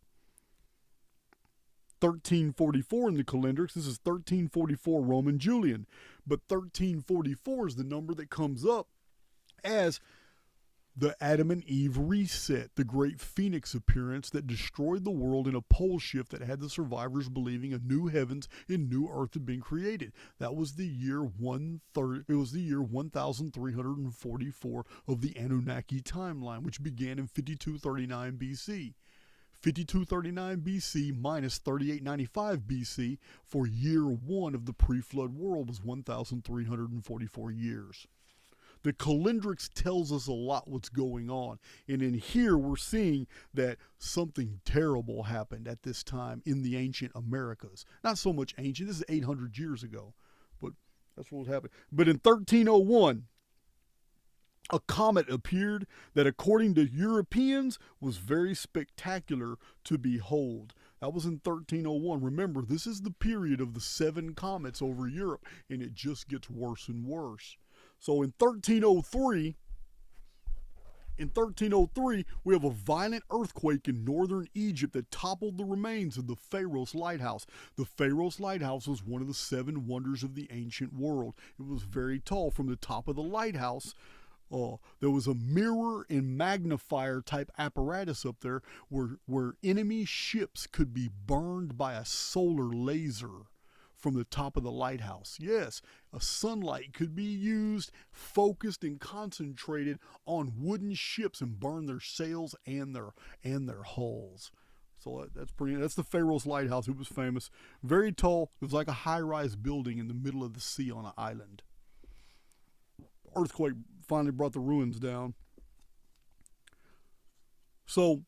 Speaker 1: 1344 in the Calendrics, this is 1344 Roman Julian, but 1344 is the number that comes up as the Adam and Eve reset, the great phoenix appearance that destroyed the world in a pole shift that had the survivors believing a new heavens and new earth had been created. That was the year 1344 of the Anunnaki timeline, which began in 5239 BC. 5239 BC minus 3895 BC for year 1 of the pre-flood world was 1344 years. The Calendrics tells us a lot what's going on. And in here, we're seeing that something terrible happened at this time in the ancient Americas. Not so much ancient. This is 800 years ago. But that's what happened. But in 1301, a comet appeared that, according to Europeans, was very spectacular to behold. That was in 1301. Remember, this is the period of the 7 comets over Europe, and it just gets worse and worse. So in 1303, we have a violent earthquake in northern Egypt that toppled the remains of the Pharos Lighthouse. The Pharos Lighthouse was one of the 7 wonders of the ancient world. It was very tall. From the top of the lighthouse, There was a mirror and magnifier type apparatus up there where enemy ships could be burned by a solar laser from the top of the lighthouse. Yes, a sunlight could be used, focused and concentrated on wooden ships and burn their sails and their hulls. So that's the Pharaoh's Lighthouse. It was famous. Very tall. It was like a high-rise building in the middle of the sea on an island. Earthquake finally brought the ruins down. So,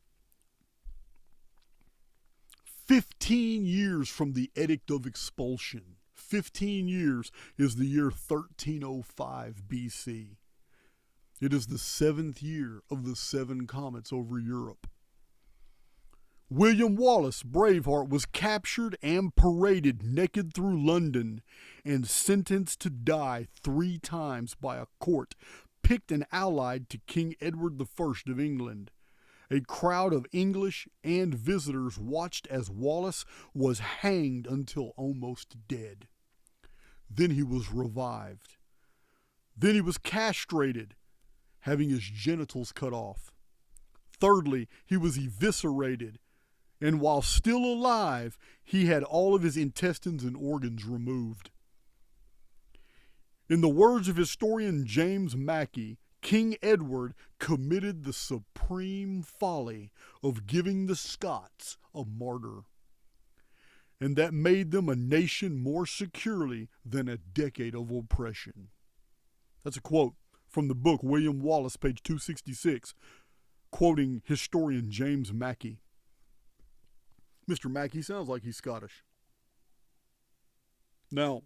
Speaker 1: 15 years from the Edict of Expulsion. 15 years is the year 1305 BC. It is the 7th year of the 7 comets over Europe. William Wallace, Braveheart, was captured and paraded naked through London and sentenced to die 3 times by a court picked and allied to King Edward I of England. A crowd of English and visitors watched as Wallace was hanged until almost dead. Then he was revived. Then he was castrated, having his genitals cut off. Thirdly, he was eviscerated. And while still alive, he had all of his intestines and organs removed. In the words of historian James Mackey, King Edward committed the supreme folly of giving the Scots a martyr, and that made them a nation more securely than a decade of oppression. That's a quote from the book William Wallace, page 266, quoting historian James Mackey. Mr. Mackey sounds like he's Scottish. Now,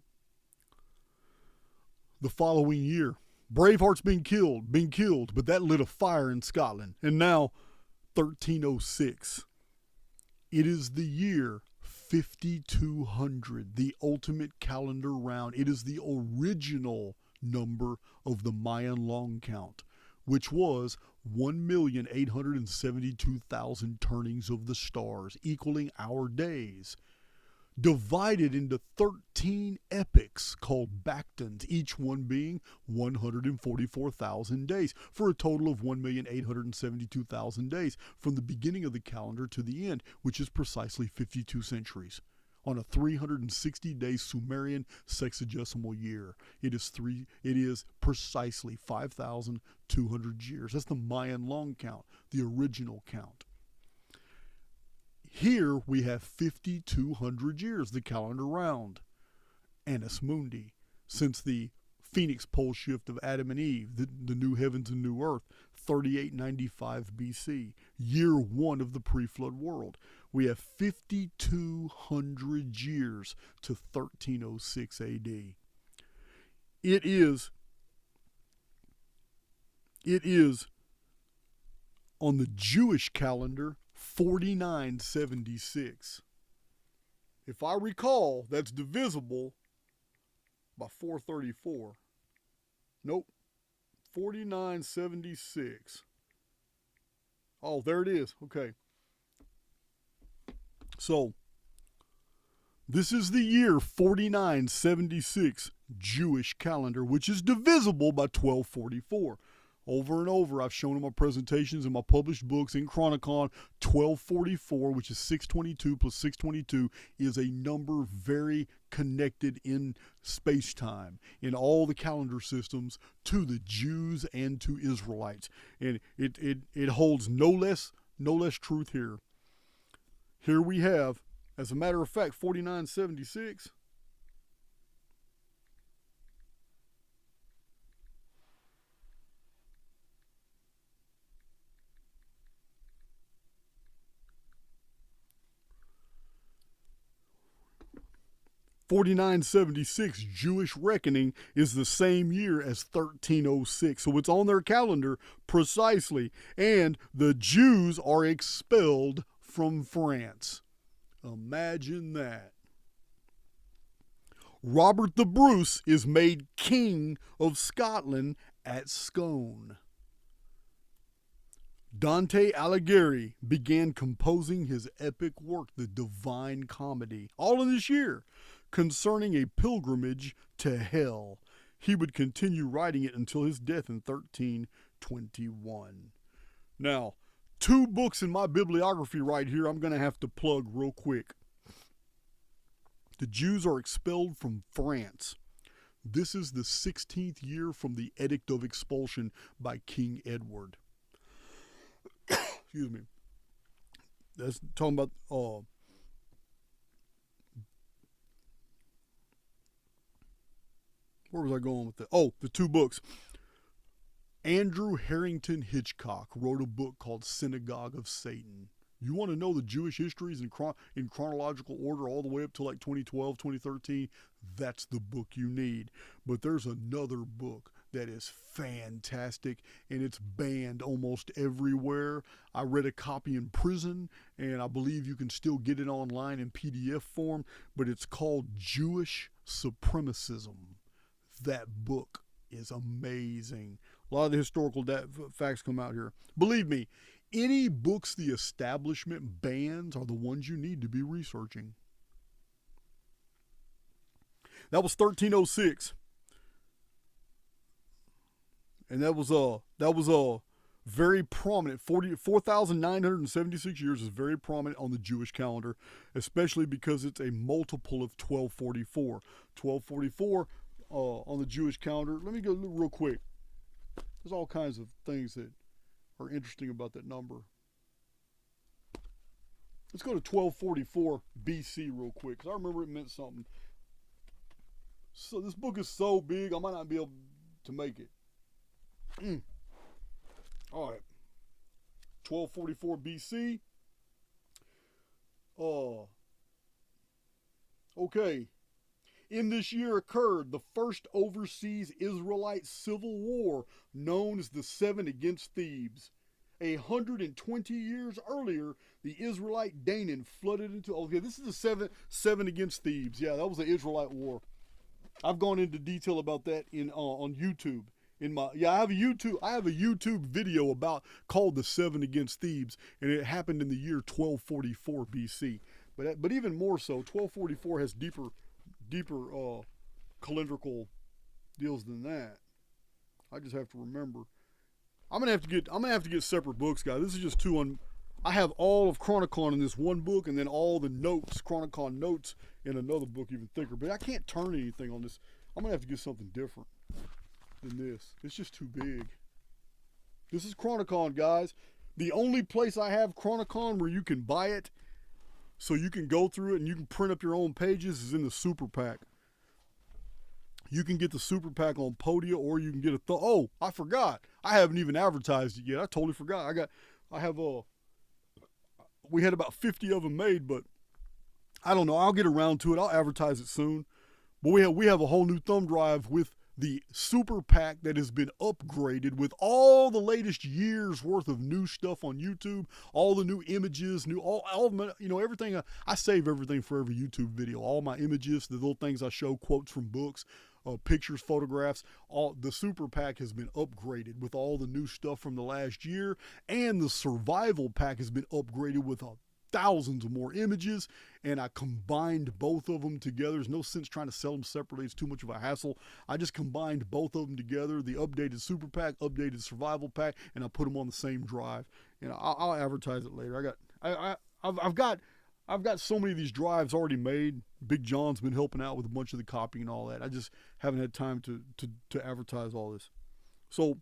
Speaker 1: the following year, Braveheart's been killed, but that lit a fire in Scotland. And now, 1306. It is the year 5200, the ultimate calendar round. It is the original number of the Mayan long count, which was 1,872,000 turnings of the stars, equaling our days, divided into 13 epochs called Bactons, each one being 144,000 days, for a total of 1,872,000 days from the beginning of the calendar to the end, which is precisely 52 centuries. On a 360-day Sumerian sexagesimal year, it is precisely 5,200 years. That's the Mayan long count, the original count. Here we have 5,200 years, the calendar round, Annus Mundi, since the Phoenix pole shift of Adam and Eve, the new heavens and new earth, 3895 BC, year 1 of the pre-flood world. We have 5,200 years to 1306 AD. It is on the Jewish calendar 4976. If I recall, that's divisible by 434. Nope. 4976. Oh, there it is. Okay. So, this is the year 4976 Jewish calendar, which is divisible by 1244. Over and over, I've shown in my presentations and my published books in Chronicon, 1244, which is 622 plus 622, is a number very connected in space-time, in all the calendar systems, to the Jews and to Israelites. And it holds no less truth here. Here we have, as a matter of fact, 4976. (4976) Jewish reckoning is the same year as 1306, so it's on their calendar precisely, and the Jews are expelled from France. Imagine that. Robert the Bruce is made King of Scotland at Scone. Dante Alighieri began composing his epic work, The Divine Comedy, all in this year, concerning a pilgrimage to hell. he would continue writing it until his death in 1321. Now, 2 books in my bibliography right here I'm going to have to plug real quick. The Jews are expelled from France. This is the 16th year from the Edict of Expulsion by King Edward. Excuse me. That's talking about where was I going with that? Oh, the 2 books. Andrew Harrington Hitchcock wrote a book called Synagogue of Satan. You want to know the Jewish histories in chronological order all the way up to like 2012, 2013? That's the book you need. But there's another book that is fantastic, and it's banned almost everywhere. I read a copy in prison, and I believe you can still get it online in PDF form, but it's called Jewish Supremacism. That book is amazing. A lot of the historical facts come out here. Believe me, any books the establishment bans are the ones you need to be researching. That was 1306. And that was very prominent. 4,976 years is very prominent on the Jewish calendar, especially because it's a multiple of 1244. 1244 on the Jewish calendar. Let me go real quick. There's all kinds of things that are interesting about that number. Let's go to 1244 BC real quick, because I remember it meant something. So this book is so big, I might not be able to make it. All right. 1244 BC. Okay. In this year occurred the first overseas Israelite civil war, known as the Seven Against Thebes. 120 years earlier, the Israelite Danaan flooded into. Okay, this is the seven against Thebes. Yeah, that was the Israelite war. I've gone into detail about that on YouTube. I have a YouTube video called the Seven Against Thebes, and it happened in the year 1244 BC. But even more so, 1244 has deeper calendrical deals than that. I just have to remember. I'm gonna have to get separate books, guys. This is just I have all of Chronicon in this one book, and then all the notes, Chronicon notes, in another book even thicker. But I can't turn anything on this. I'm gonna have to get something different than this. It's just too big. This is Chronicon, guys. The only place I have Chronicon where you can buy it, so you can go through it and you can print up your own pages, is in the Super Pack. You can get the Super Pack on Podia, or you can get I forgot. I haven't even advertised it yet. I totally forgot. We had about 50 of them made, but I don't know. I'll get around to it. I'll advertise it soon. But we have a whole new thumb drive with the Super Pack that has been upgraded with all the latest year's worth of new stuff on YouTube, all the new images, everything. I save everything for every YouTube video. All my images, the little things I show, quotes from books, pictures, photographs. All the Super Pack has been upgraded with all the new stuff from the last year, and the Survival Pack has been upgraded with thousands of more images, and I combined both of them together. There's no sense trying to sell them separately. It's too much of a hassle. I just combined both of them together, the updated Super Pack, updated Survival Pack, and I put them on the same drive. And I'll advertise it later. I've got so many of these drives already made. Big John's been helping out with a bunch of the copying and all that. I just haven't had time to advertise all this. So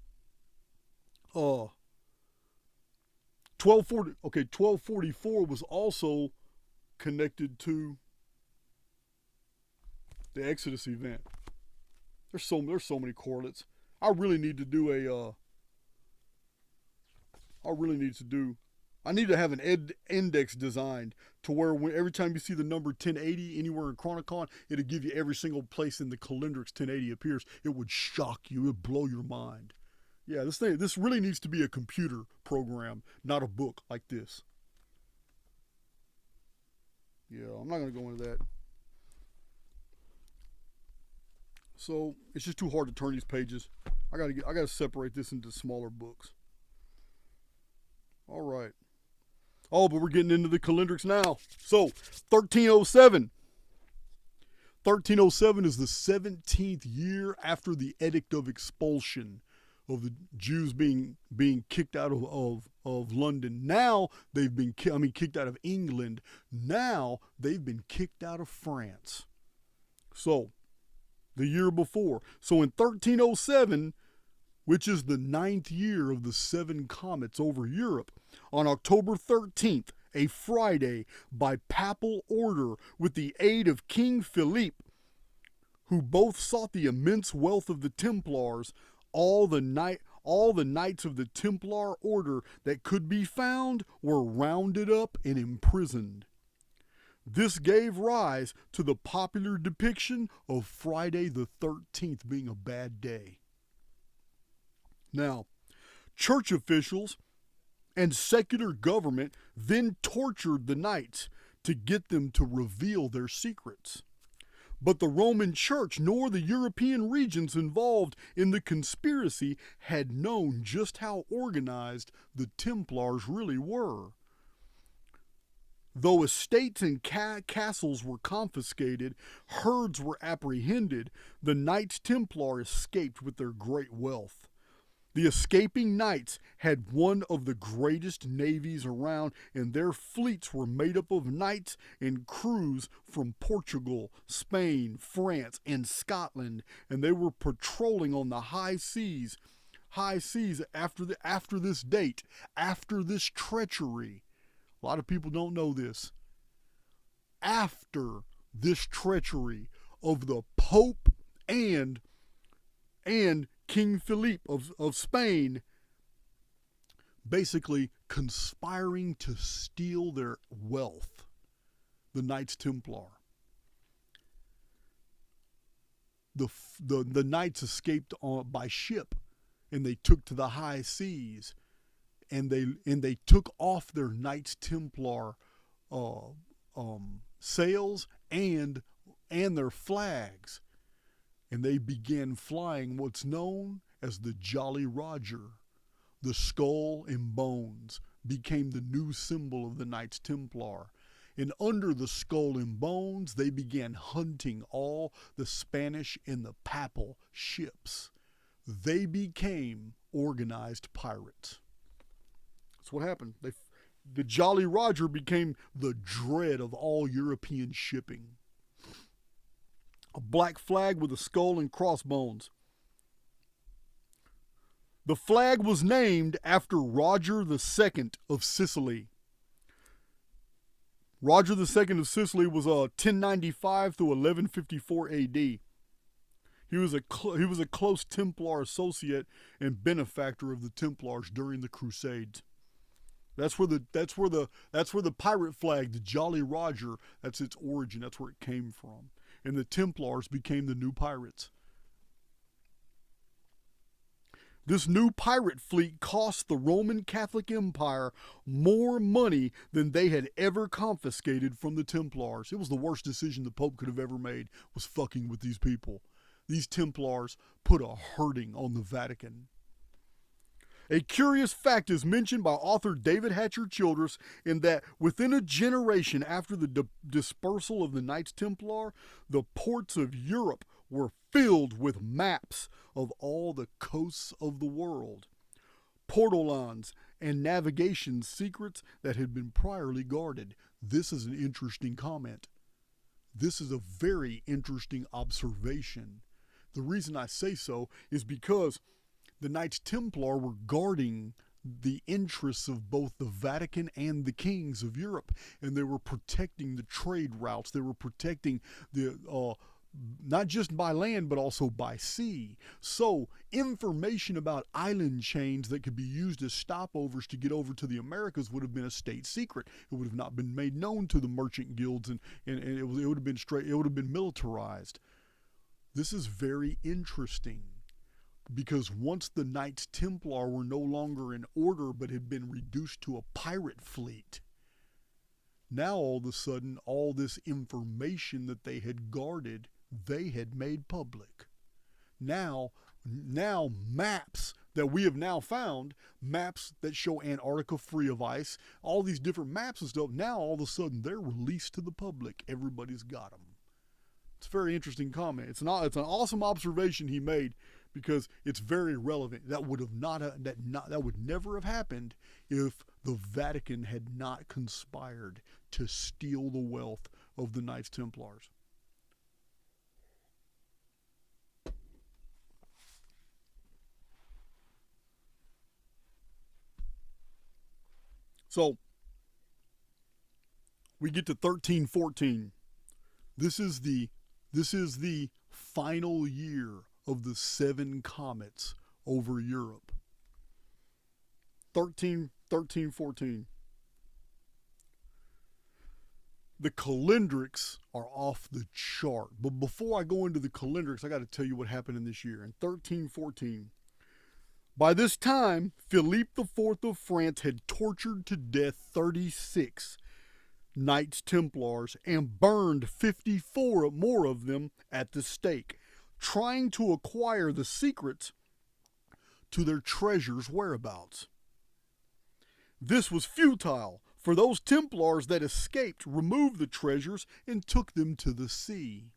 Speaker 1: 1244 was also connected to the Exodus event. There's so many correlates. I need to have an index designed to where every time you see the number 1080 anywhere in Chronicon, it'll give you every single place in the calendrix 1080 appears. It would shock you. It would blow your mind. Yeah, this really needs to be a computer program, not a book like this. Yeah, I'm not going to go into that. So, it's just too hard to turn these pages. I got to separate this into smaller books. All right. Oh, but we're getting into the calendrix now. So, 1307. 1307 is the 17th year after the Edict of Expulsion, of the Jews being kicked out of London. Now they've been kicked out of England. Now they've been kicked out of France. So the year before. So in 1307, which is the 9th year of the 7 comets over Europe, on October 13th, a Friday, by papal order with the aid of King Philippe, who both sought the immense wealth of the Templars, all the knights of the Templar order that could be found were rounded up and imprisoned. This gave rise to the popular depiction of Friday the 13th being a bad day. Now, church officials and secular government then tortured the knights to get them to reveal their secrets. But the Roman Church nor the European regions involved in the conspiracy had known just how organized the Templars really were. Though estates and castles were confiscated, herds were apprehended, the Knights Templar escaped with their great wealth. The escaping knights had one of the greatest navies around, and their fleets were made up of knights and crews from Portugal, Spain, France, and Scotland, and they were patrolling on the high seas after this date, after this treachery. A lot of people don't know this. After this treachery of the Pope and King Philippe of Spain, basically conspiring to steal their wealth, the Knights Templar. The Knights escaped by ship, and they took to the high seas, and they took off their Knights Templar sails and their flags. And they began flying what's known as the Jolly Roger. The skull and bones became the new symbol of the Knights Templar. And under the skull and bones, they began hunting all the Spanish and the Papal ships. They became organized pirates. That's what happened. The Jolly Roger became the dread of all European shipping. A black flag with a skull and crossbones. The flag was named after Roger II of Sicily. Roger II of Sicily was 1095 to 1154 AD. He was a close Templar associate and benefactor of the Templars during the Crusades. That's where the pirate flag, the Jolly Roger, that's its origin. That's where it came from. And the Templars became the new pirates. This new pirate fleet cost the Roman Catholic Empire more money than they had ever confiscated from the Templars. It was the worst decision the Pope could have ever made, was fucking with these people. These Templars put a hurting on the Vatican. A curious fact is mentioned by author David Hatcher Childress in that within a generation after the dispersal of the Knights Templar, the ports of Europe were filled with maps of all the coasts of the world, portolans, and navigation secrets that had been priorly guarded. This is an interesting comment. This is a very interesting observation. The reason I say so is because the Knights Templar were guarding the interests of both the Vatican and the kings of Europe, and they were protecting the trade routes. They were protecting the not just by land but also by sea. So information about island chains that could be used as stopovers to get over to the Americas would have been a state secret. It would have not been made known to the merchant guilds, and it would have been militarized. This is very interesting. Because once the Knights Templar were no longer in order but had been reduced to a pirate fleet, now all of a sudden all this information that they had guarded, they had made public. Now maps that we have now found, maps that show Antarctica free of ice, all these different maps and stuff, now all of a sudden they're released to the public. Everybody's got them. It's a very interesting comment. It's an awesome observation he made because it's very relevant. That would never have happened if the Vatican had not conspired to steal the wealth of the Knights Templars. So we get to 1314. This is the final year of the 7 comets over Europe. 1314. The calendrics are off the chart. But before I go into the calendrics, I got to tell you what happened in this year. In 1314, by this time, Philippe IV of France had tortured to death 36 Knights Templars and burned 54 more of them at the stake, trying to acquire the secrets to their treasures' whereabouts. This was futile, for those Templars that escaped removed the treasures and took them to the sea.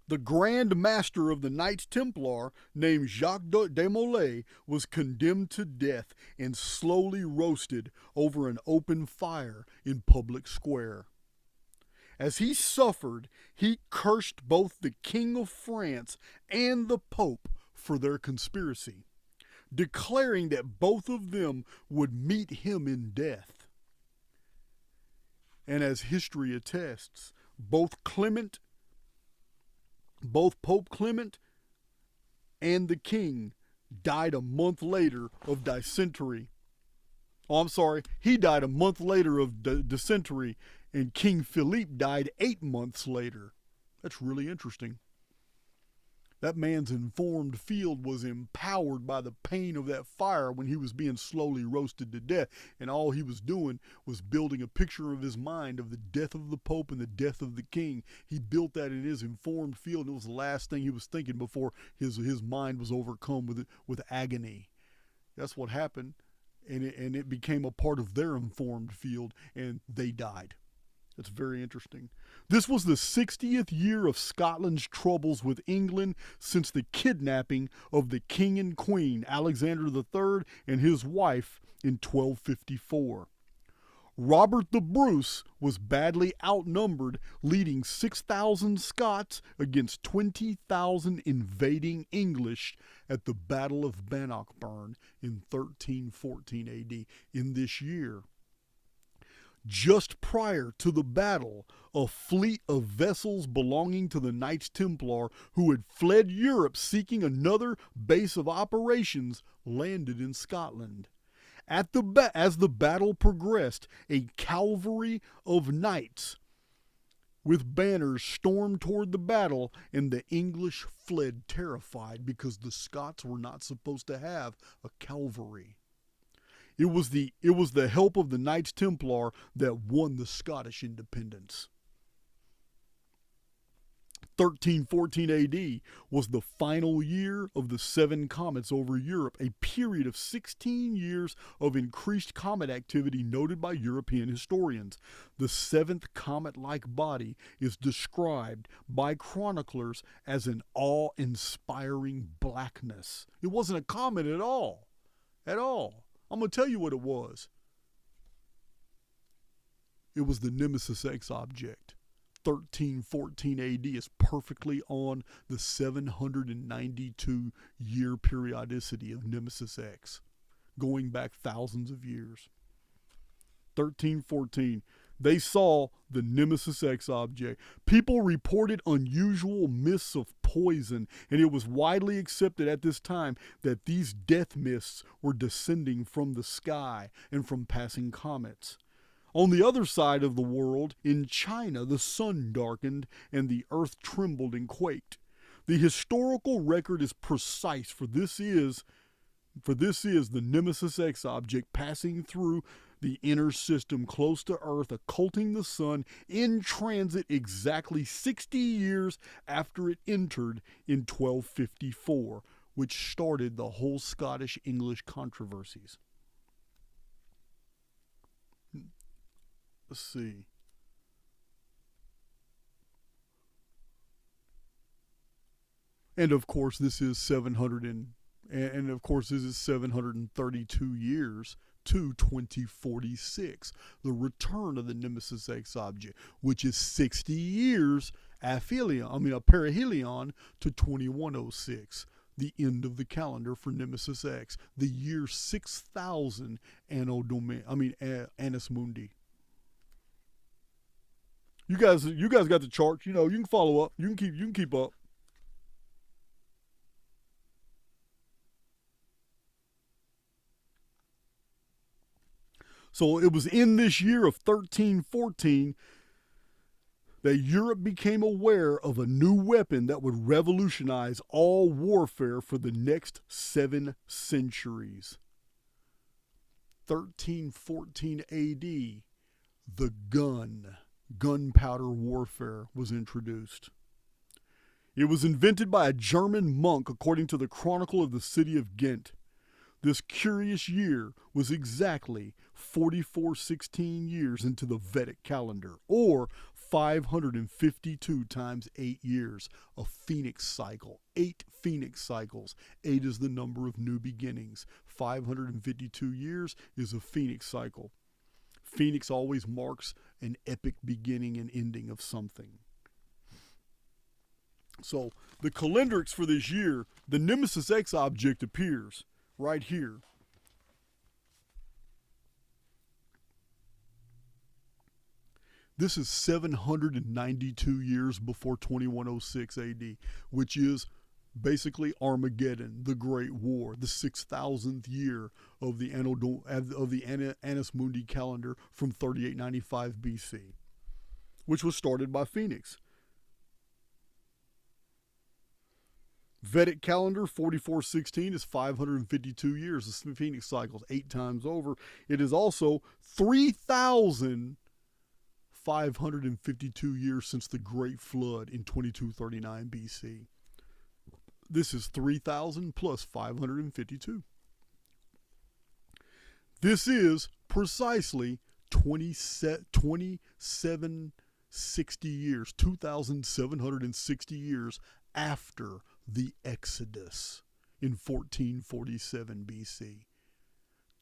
Speaker 1: The Grand Master of the Knights Templar, named Jacques de Molay, was condemned to death and slowly roasted over an open fire in public square. As he suffered, he cursed both the King of France and the Pope for their conspiracy, declaring that both of them would meet him in death. And as history attests, both Pope Clement and the king died a month later of dysentery. He died a month later of dysentery, and King Philippe died 8 months later. That's really interesting. That man's informed field was empowered by the pain of that fire when he was being slowly roasted to death, and all he was doing was building a picture of his mind of the death of the Pope and the death of the King. He built that in his informed field, and it was the last thing he was thinking before his mind was overcome with agony. That's what happened, and it became a part of their informed field, and they died. That's very interesting. This was the 60th year of Scotland's troubles with England since the kidnapping of the King and Queen, Alexander III, and his wife in 1254. Robert the Bruce was badly outnumbered, leading 6,000 Scots against 20,000 invading English at the Battle of Bannockburn in 1314 AD. In this year, just prior to the battle, a fleet of vessels belonging to the Knights Templar who had fled Europe seeking another base of operations landed in Scotland. As the battle progressed, a cavalry of knights with banners stormed toward the battle, and the English fled terrified because the Scots were not supposed to have a cavalry. It was the help of the Knights Templar that won the Scottish independence. 1314 AD was the final year of the 7 comets over Europe, a period of 16 years of increased comet activity noted by European historians. The 7th comet-like body is described by chroniclers as an awe-inspiring blackness. It wasn't a comet at all. At all. I'm going to tell you what it was. It was the Nemesis X object. 1314 AD is perfectly on the 792-year periodicity of Nemesis X, going back thousands of years. 1314. They saw the Nemesis X object. People reported unusual mists of poison, and it was widely accepted at this time that these death mists were descending from the sky and from passing comets. On the other side of the world, in China, the sun darkened and the earth trembled and quaked. The historical record is precise, for this is the Nemesis X object passing through the inner system close to Earth, occulting the sun in transit exactly 60 years after it entered in 1254, which started the whole Scottish-English controversies. Let's see. And of course, this is 732 years to 2046, the return of the Nemesis X object, which is 60 years perihelion to 2106, the end of the calendar for Nemesis X, the year 6000 Annus Mundi. You guys got the charts. You can follow up. You can keep up. So it was in this year of 1314 that Europe became aware of a new weapon that would revolutionize all warfare for the next 7 centuries. 1314 AD, the gunpowder warfare was introduced. It was invented by a German monk according to the Chronicle of the city of Ghent. This curious year was exactly 4416 years into the Vedic calendar, or 552 times 8 years, a phoenix cycle. 8 phoenix cycles. 8 is the number of new beginnings. 552 years is a phoenix cycle. Phoenix always marks an epic beginning and ending of something. So the calendrics for this year, the Nemesis X object appears right here. This is 792 years before 2106 AD, which is basically Armageddon, the Great War, the 6,000th year of the Annus Mundi calendar from 3895 BC, which was started by Phoenix. Vedic calendar 4416 is 552 years. The Phoenix cycles 8 times over. It is also 3,552 years since the Great Flood in 2239 BC. This is 3,000 plus 552. This is precisely 2760 years, 2,760 years after the Exodus in 1447 BC.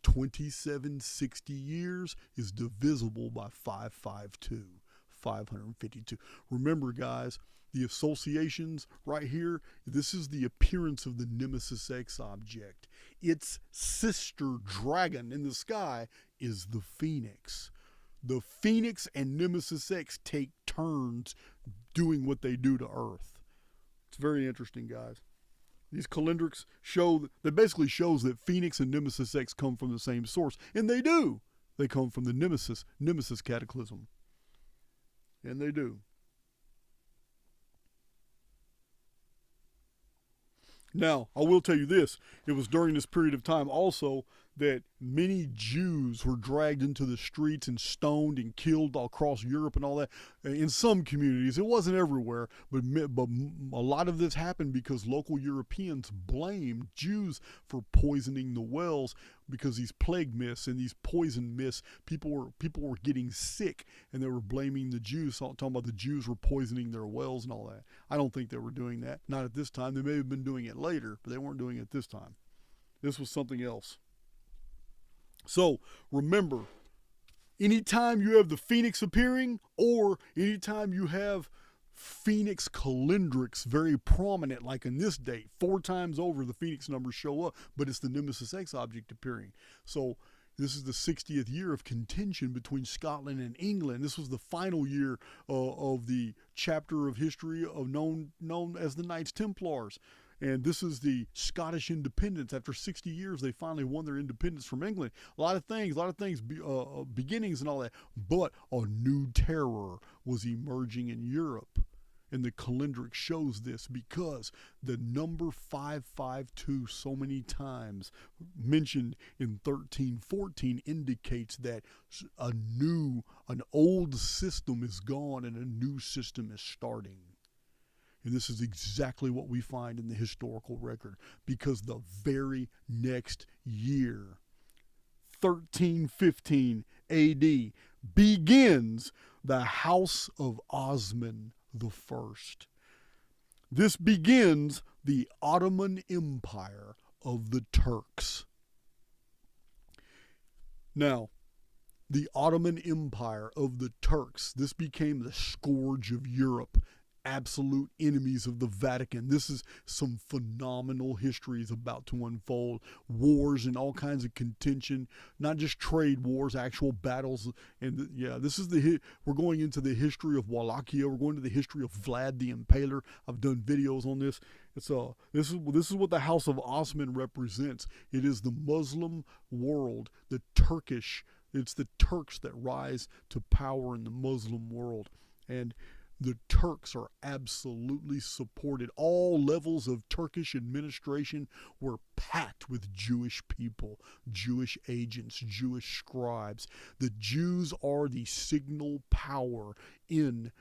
Speaker 1: 2760 years is divisible by 552, 552. Remember, guys, the associations right here, this is the appearance of the Nemesis X object. Its sister dragon in the sky is the Phoenix. The Phoenix and Nemesis X take turns doing what they do to Earth. It's very interesting, guys. These calendrics basically shows that Phoenix and Nemesis X come from the same source, and they do. They come from the Nemesis cataclysm, and they do. Now, I will tell you this. It was during this period of time also that many Jews were dragged into the streets and stoned and killed all across Europe and all that. In some communities, it wasn't everywhere, but a lot of this happened because local Europeans blamed Jews for poisoning the wells, because these plague myths and these poison myths, people were getting sick, and they were blaming the Jews, talking about the Jews were poisoning their wells and all that. I don't think they were doing that. Not at this time. They may have been doing it later, but they weren't doing it this time. This was something else. So remember, anytime you have the Phoenix appearing, or anytime you have Phoenix calendrics very prominent, like in this date, 4 times over the Phoenix numbers show up, but it's the Nemesis X object appearing. So this is the 60th year of contention between Scotland and England. This was the final year of the chapter of history known as the Knights Templars. And this is the Scottish independence. After 60 years, they finally won their independence from England. A lot of things, beginnings and all that. But a new terror was emerging in Europe. And the calendric shows this, because the number 552 so many times mentioned in 1314 indicates that an old system is gone and a new system is starting. And this is exactly what we find in the historical record, because the very next year, 1315 AD, begins the House of Osman the First. This begins the Ottoman Empire of the Turks. Now, the Ottoman Empire of the Turks, this became the scourge of Europe, absolute enemies of the Vatican. This is some phenomenal history is about to unfold. Wars and all kinds of contention, not just trade wars, actual battles. And this is we're going into the history of Wallachia. We're going to the history of Vlad the Impaler. I've done videos on this. This is what the House of Osman represents. It is the Muslim world, the Turkish. It's the Turks that rise to power in the Muslim world. And the Turks are absolutely supported. All levels of Turkish administration were packed with Jewish people, Jewish agents, Jewish scribes. The Jews are the signal power in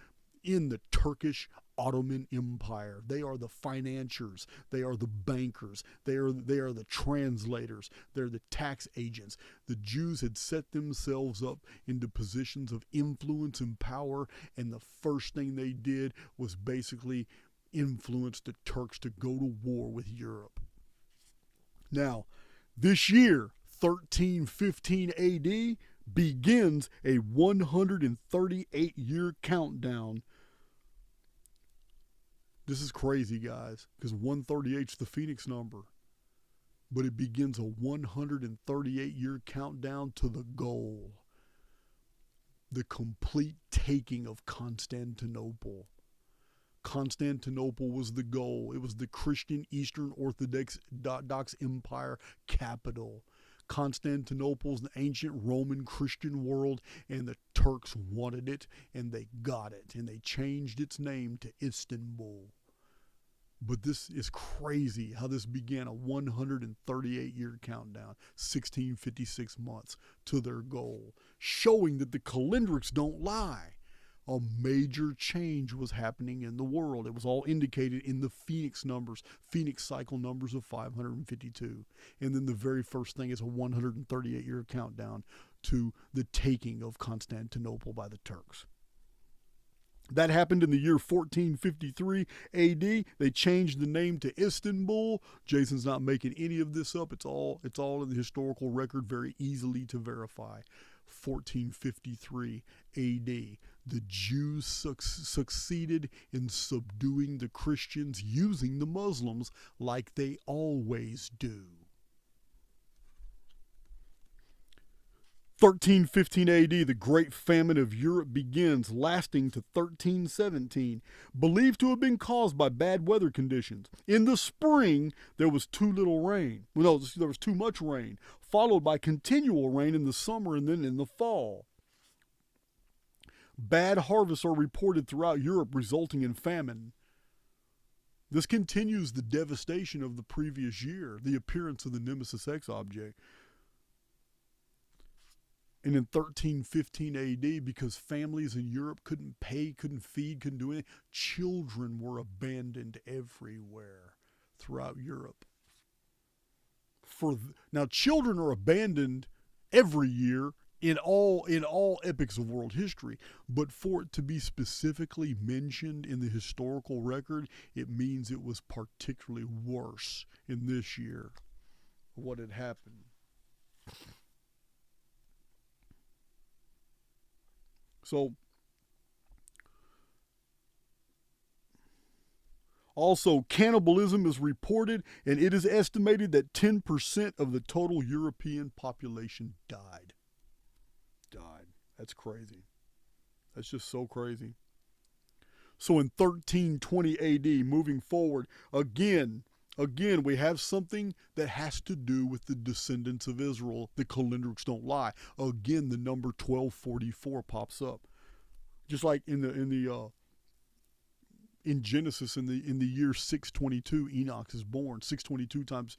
Speaker 1: the Turkish Ottoman Empire. They are the financiers. They are the bankers. They are the translators. They're the tax agents. The Jews had set themselves up into positions of influence and power, and the first thing they did was basically influence the Turks to go to war with Europe. Now, this year, 1315 AD, begins a 138-year countdown. This is crazy, guys, because 138 is the Phoenix number. But it begins a 138-year countdown to the goal. The complete taking of Constantinople. Constantinople was the goal. It was the Christian Eastern Orthodox Empire capital. Constantinople's the ancient Roman Christian world, and the Turks wanted it, and they got it, and they changed its name to Istanbul. But this is crazy how this began a 138-year countdown, 1656 months to their goal, showing that the calendrics don't lie. A major change was happening in the world. It was all indicated in the Phoenix numbers, Phoenix cycle numbers of 552. And then the very first thing is a 138-year countdown to the taking of Constantinople by the Turks. That happened in the year 1453 AD. They changed the name to Istanbul. Jason's not making any of this up. It's all in the historical record, very easily to verify. 1453 AD. The Jews succeeded in subduing the Christians using the Muslims like they always do. 1315 AD, the Great Famine of Europe begins, lasting to 1317, believed to have been caused by bad weather conditions. In the spring, there was too little rain. Well, no, there was too much rain, followed by continual rain in the summer and then in the fall. Bad harvests are reported throughout Europe, resulting in famine. This continues the devastation of the previous year, the appearance of the Nemesis X object. And in 1315 AD, because families in Europe couldn't pay, couldn't feed, couldn't do anything, children were abandoned everywhere throughout Europe. Now, children are abandoned every year in all epochs of world history, but for it to be specifically mentioned in the historical record, it means it was particularly worse in this year, what had happened. So, also, cannibalism is reported, and it is estimated that 10% of the total European population died. That's crazy. That's just so crazy. So in 1320 AD, moving forward, again, we have something that has to do with the descendants of Israel. The calendrics don't lie. Again, the number 1244 pops up, just like in Genesis in the year 622, Enoch is born. 622 times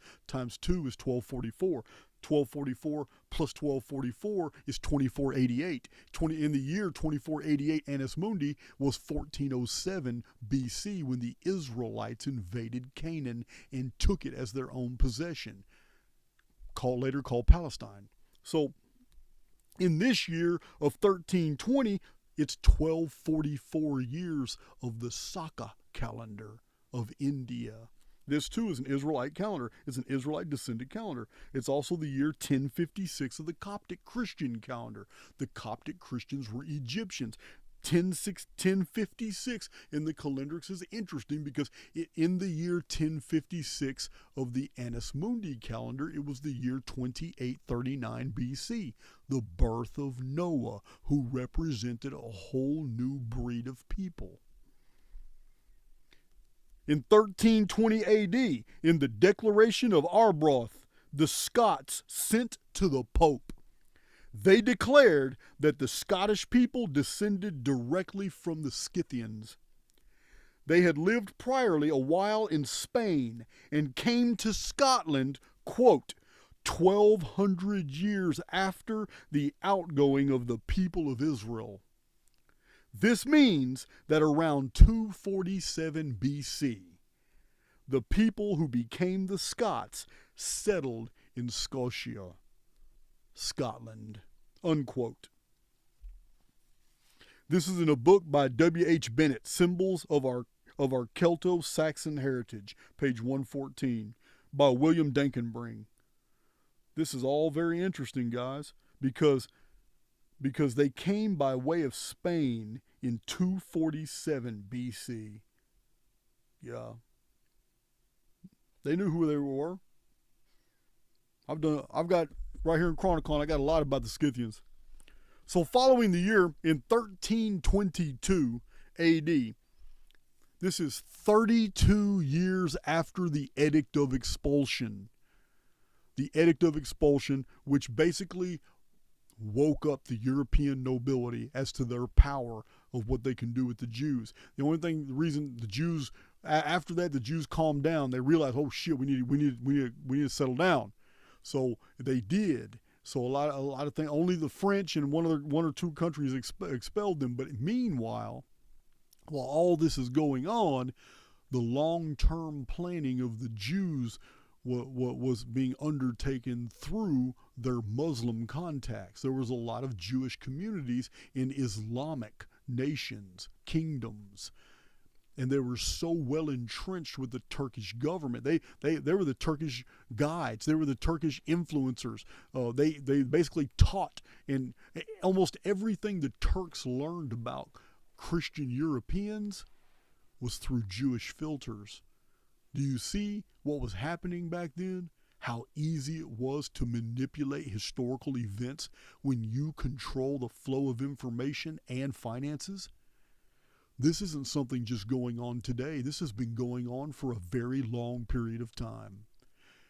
Speaker 1: 2 is 1244. 1244 plus 1244 is 2488. In the year 2488 Annus Mundi was 1407 BC when the Israelites invaded Canaan and took it as their own possession, later called Palestine. So in this year of 1320, it's 1244 years of the Saka calendar of India. This too is an Israelite calendar. It's an Israelite descended calendar. It's also the year 1056 of the Coptic Christian calendar. The Coptic Christians were Egyptians. 1056 in the calendrix is interesting because in the year 1056 of the Annus Mundi calendar, it was the year 2839 BC, the birth of Noah, who represented a whole new breed of people. In 1320 AD, in the Declaration of Arbroath, the Scots sent to the Pope. They declared that the Scottish people descended directly from the Scythians. They had lived priorly a while in Spain and came to Scotland, quote, 1,200 years after the outgoing of the people of Israel. This means that around 247 BC, the people who became the Scots settled in Scotia, Scotland, unquote. This is in a book by W.H. Bennett, Symbols of Our Celto-Saxon Heritage, page 114, by William Dankenbring. This is all very interesting, guys, because they came by way of Spain in 247 BC. Yeah. They knew who they were. I've got right here in Chronicon, I got a lot about the Scythians. So following the year in 1322 AD, this is 32 years after the Edict of Expulsion. The Edict of Expulsion, which basically woke up the European nobility as to their power of what they can do with the Jews. The reason the Jews, after that, the Jews calmed down. They realized, oh shit, we need to settle down. So they did. So a lot of things. Only the French and one or two countries expelled them. But meanwhile, while all this is going on, the long-term planning of the Jews was being undertaken through their Muslim contacts. There was a lot of Jewish communities in Islamic nations, kingdoms, and they were so well entrenched with the Turkish government. They were the Turkish guides. They were the Turkish influencers. They basically taught, and almost everything the Turks learned about Christian Europeans was through Jewish filters. Do you see what was happening back then? How easy it was to manipulate historical events when you control the flow of information and finances? This isn't something just going on today. This has been going on for a very long period of time.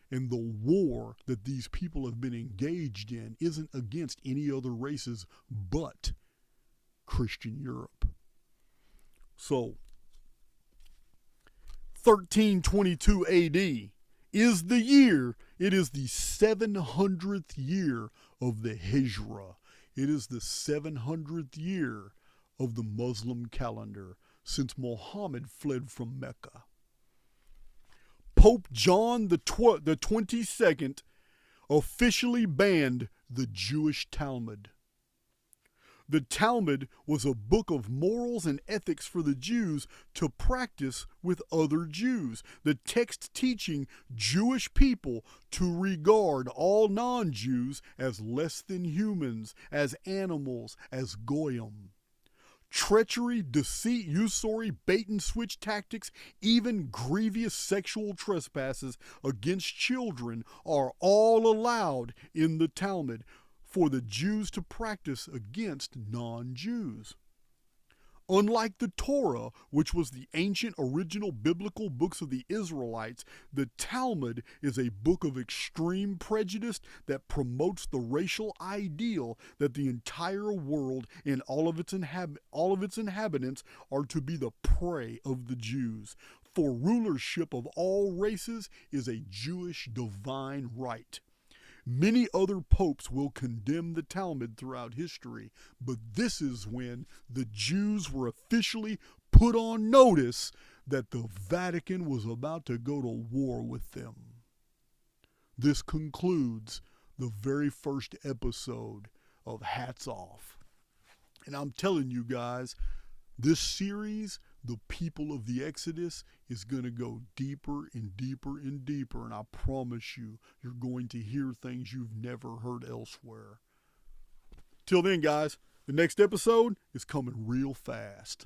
Speaker 1: And the war that these people have been engaged in isn't against any other races but Christian Europe. So, 1322 AD is the year, it is the 700th year of the Hijra. It is the 700th year of the Muslim calendar since Muhammad fled from Mecca. Pope John the 22nd officially banned the Jewish Talmud. The Talmud was a book of morals and ethics for the Jews to practice with other Jews. The text teaching Jewish people to regard all non-Jews as less than humans, as animals, as goyim. Treachery, deceit, usury, bait-and-switch tactics, even grievous sexual trespasses against children are all allowed in the Talmud for the Jews to practice against non-Jews. Unlike the Torah, which was the ancient original biblical books of the Israelites, the Talmud is a book of extreme prejudice that promotes the racial ideal that the entire world and all of its inhabitants are to be the prey of the Jews. For rulership of all races is a Jewish divine right. Many other popes will condemn the Talmud throughout history, but this is when the Jews were officially put on notice that the Vatican was about to go to war with them. This concludes the very first episode of Hats Off. And I'm telling you guys, this series, the people of the Exodus is going to go deeper and deeper and deeper, and I promise you, you're going to hear things you've never heard elsewhere. Till then, guys, the next episode is coming real fast.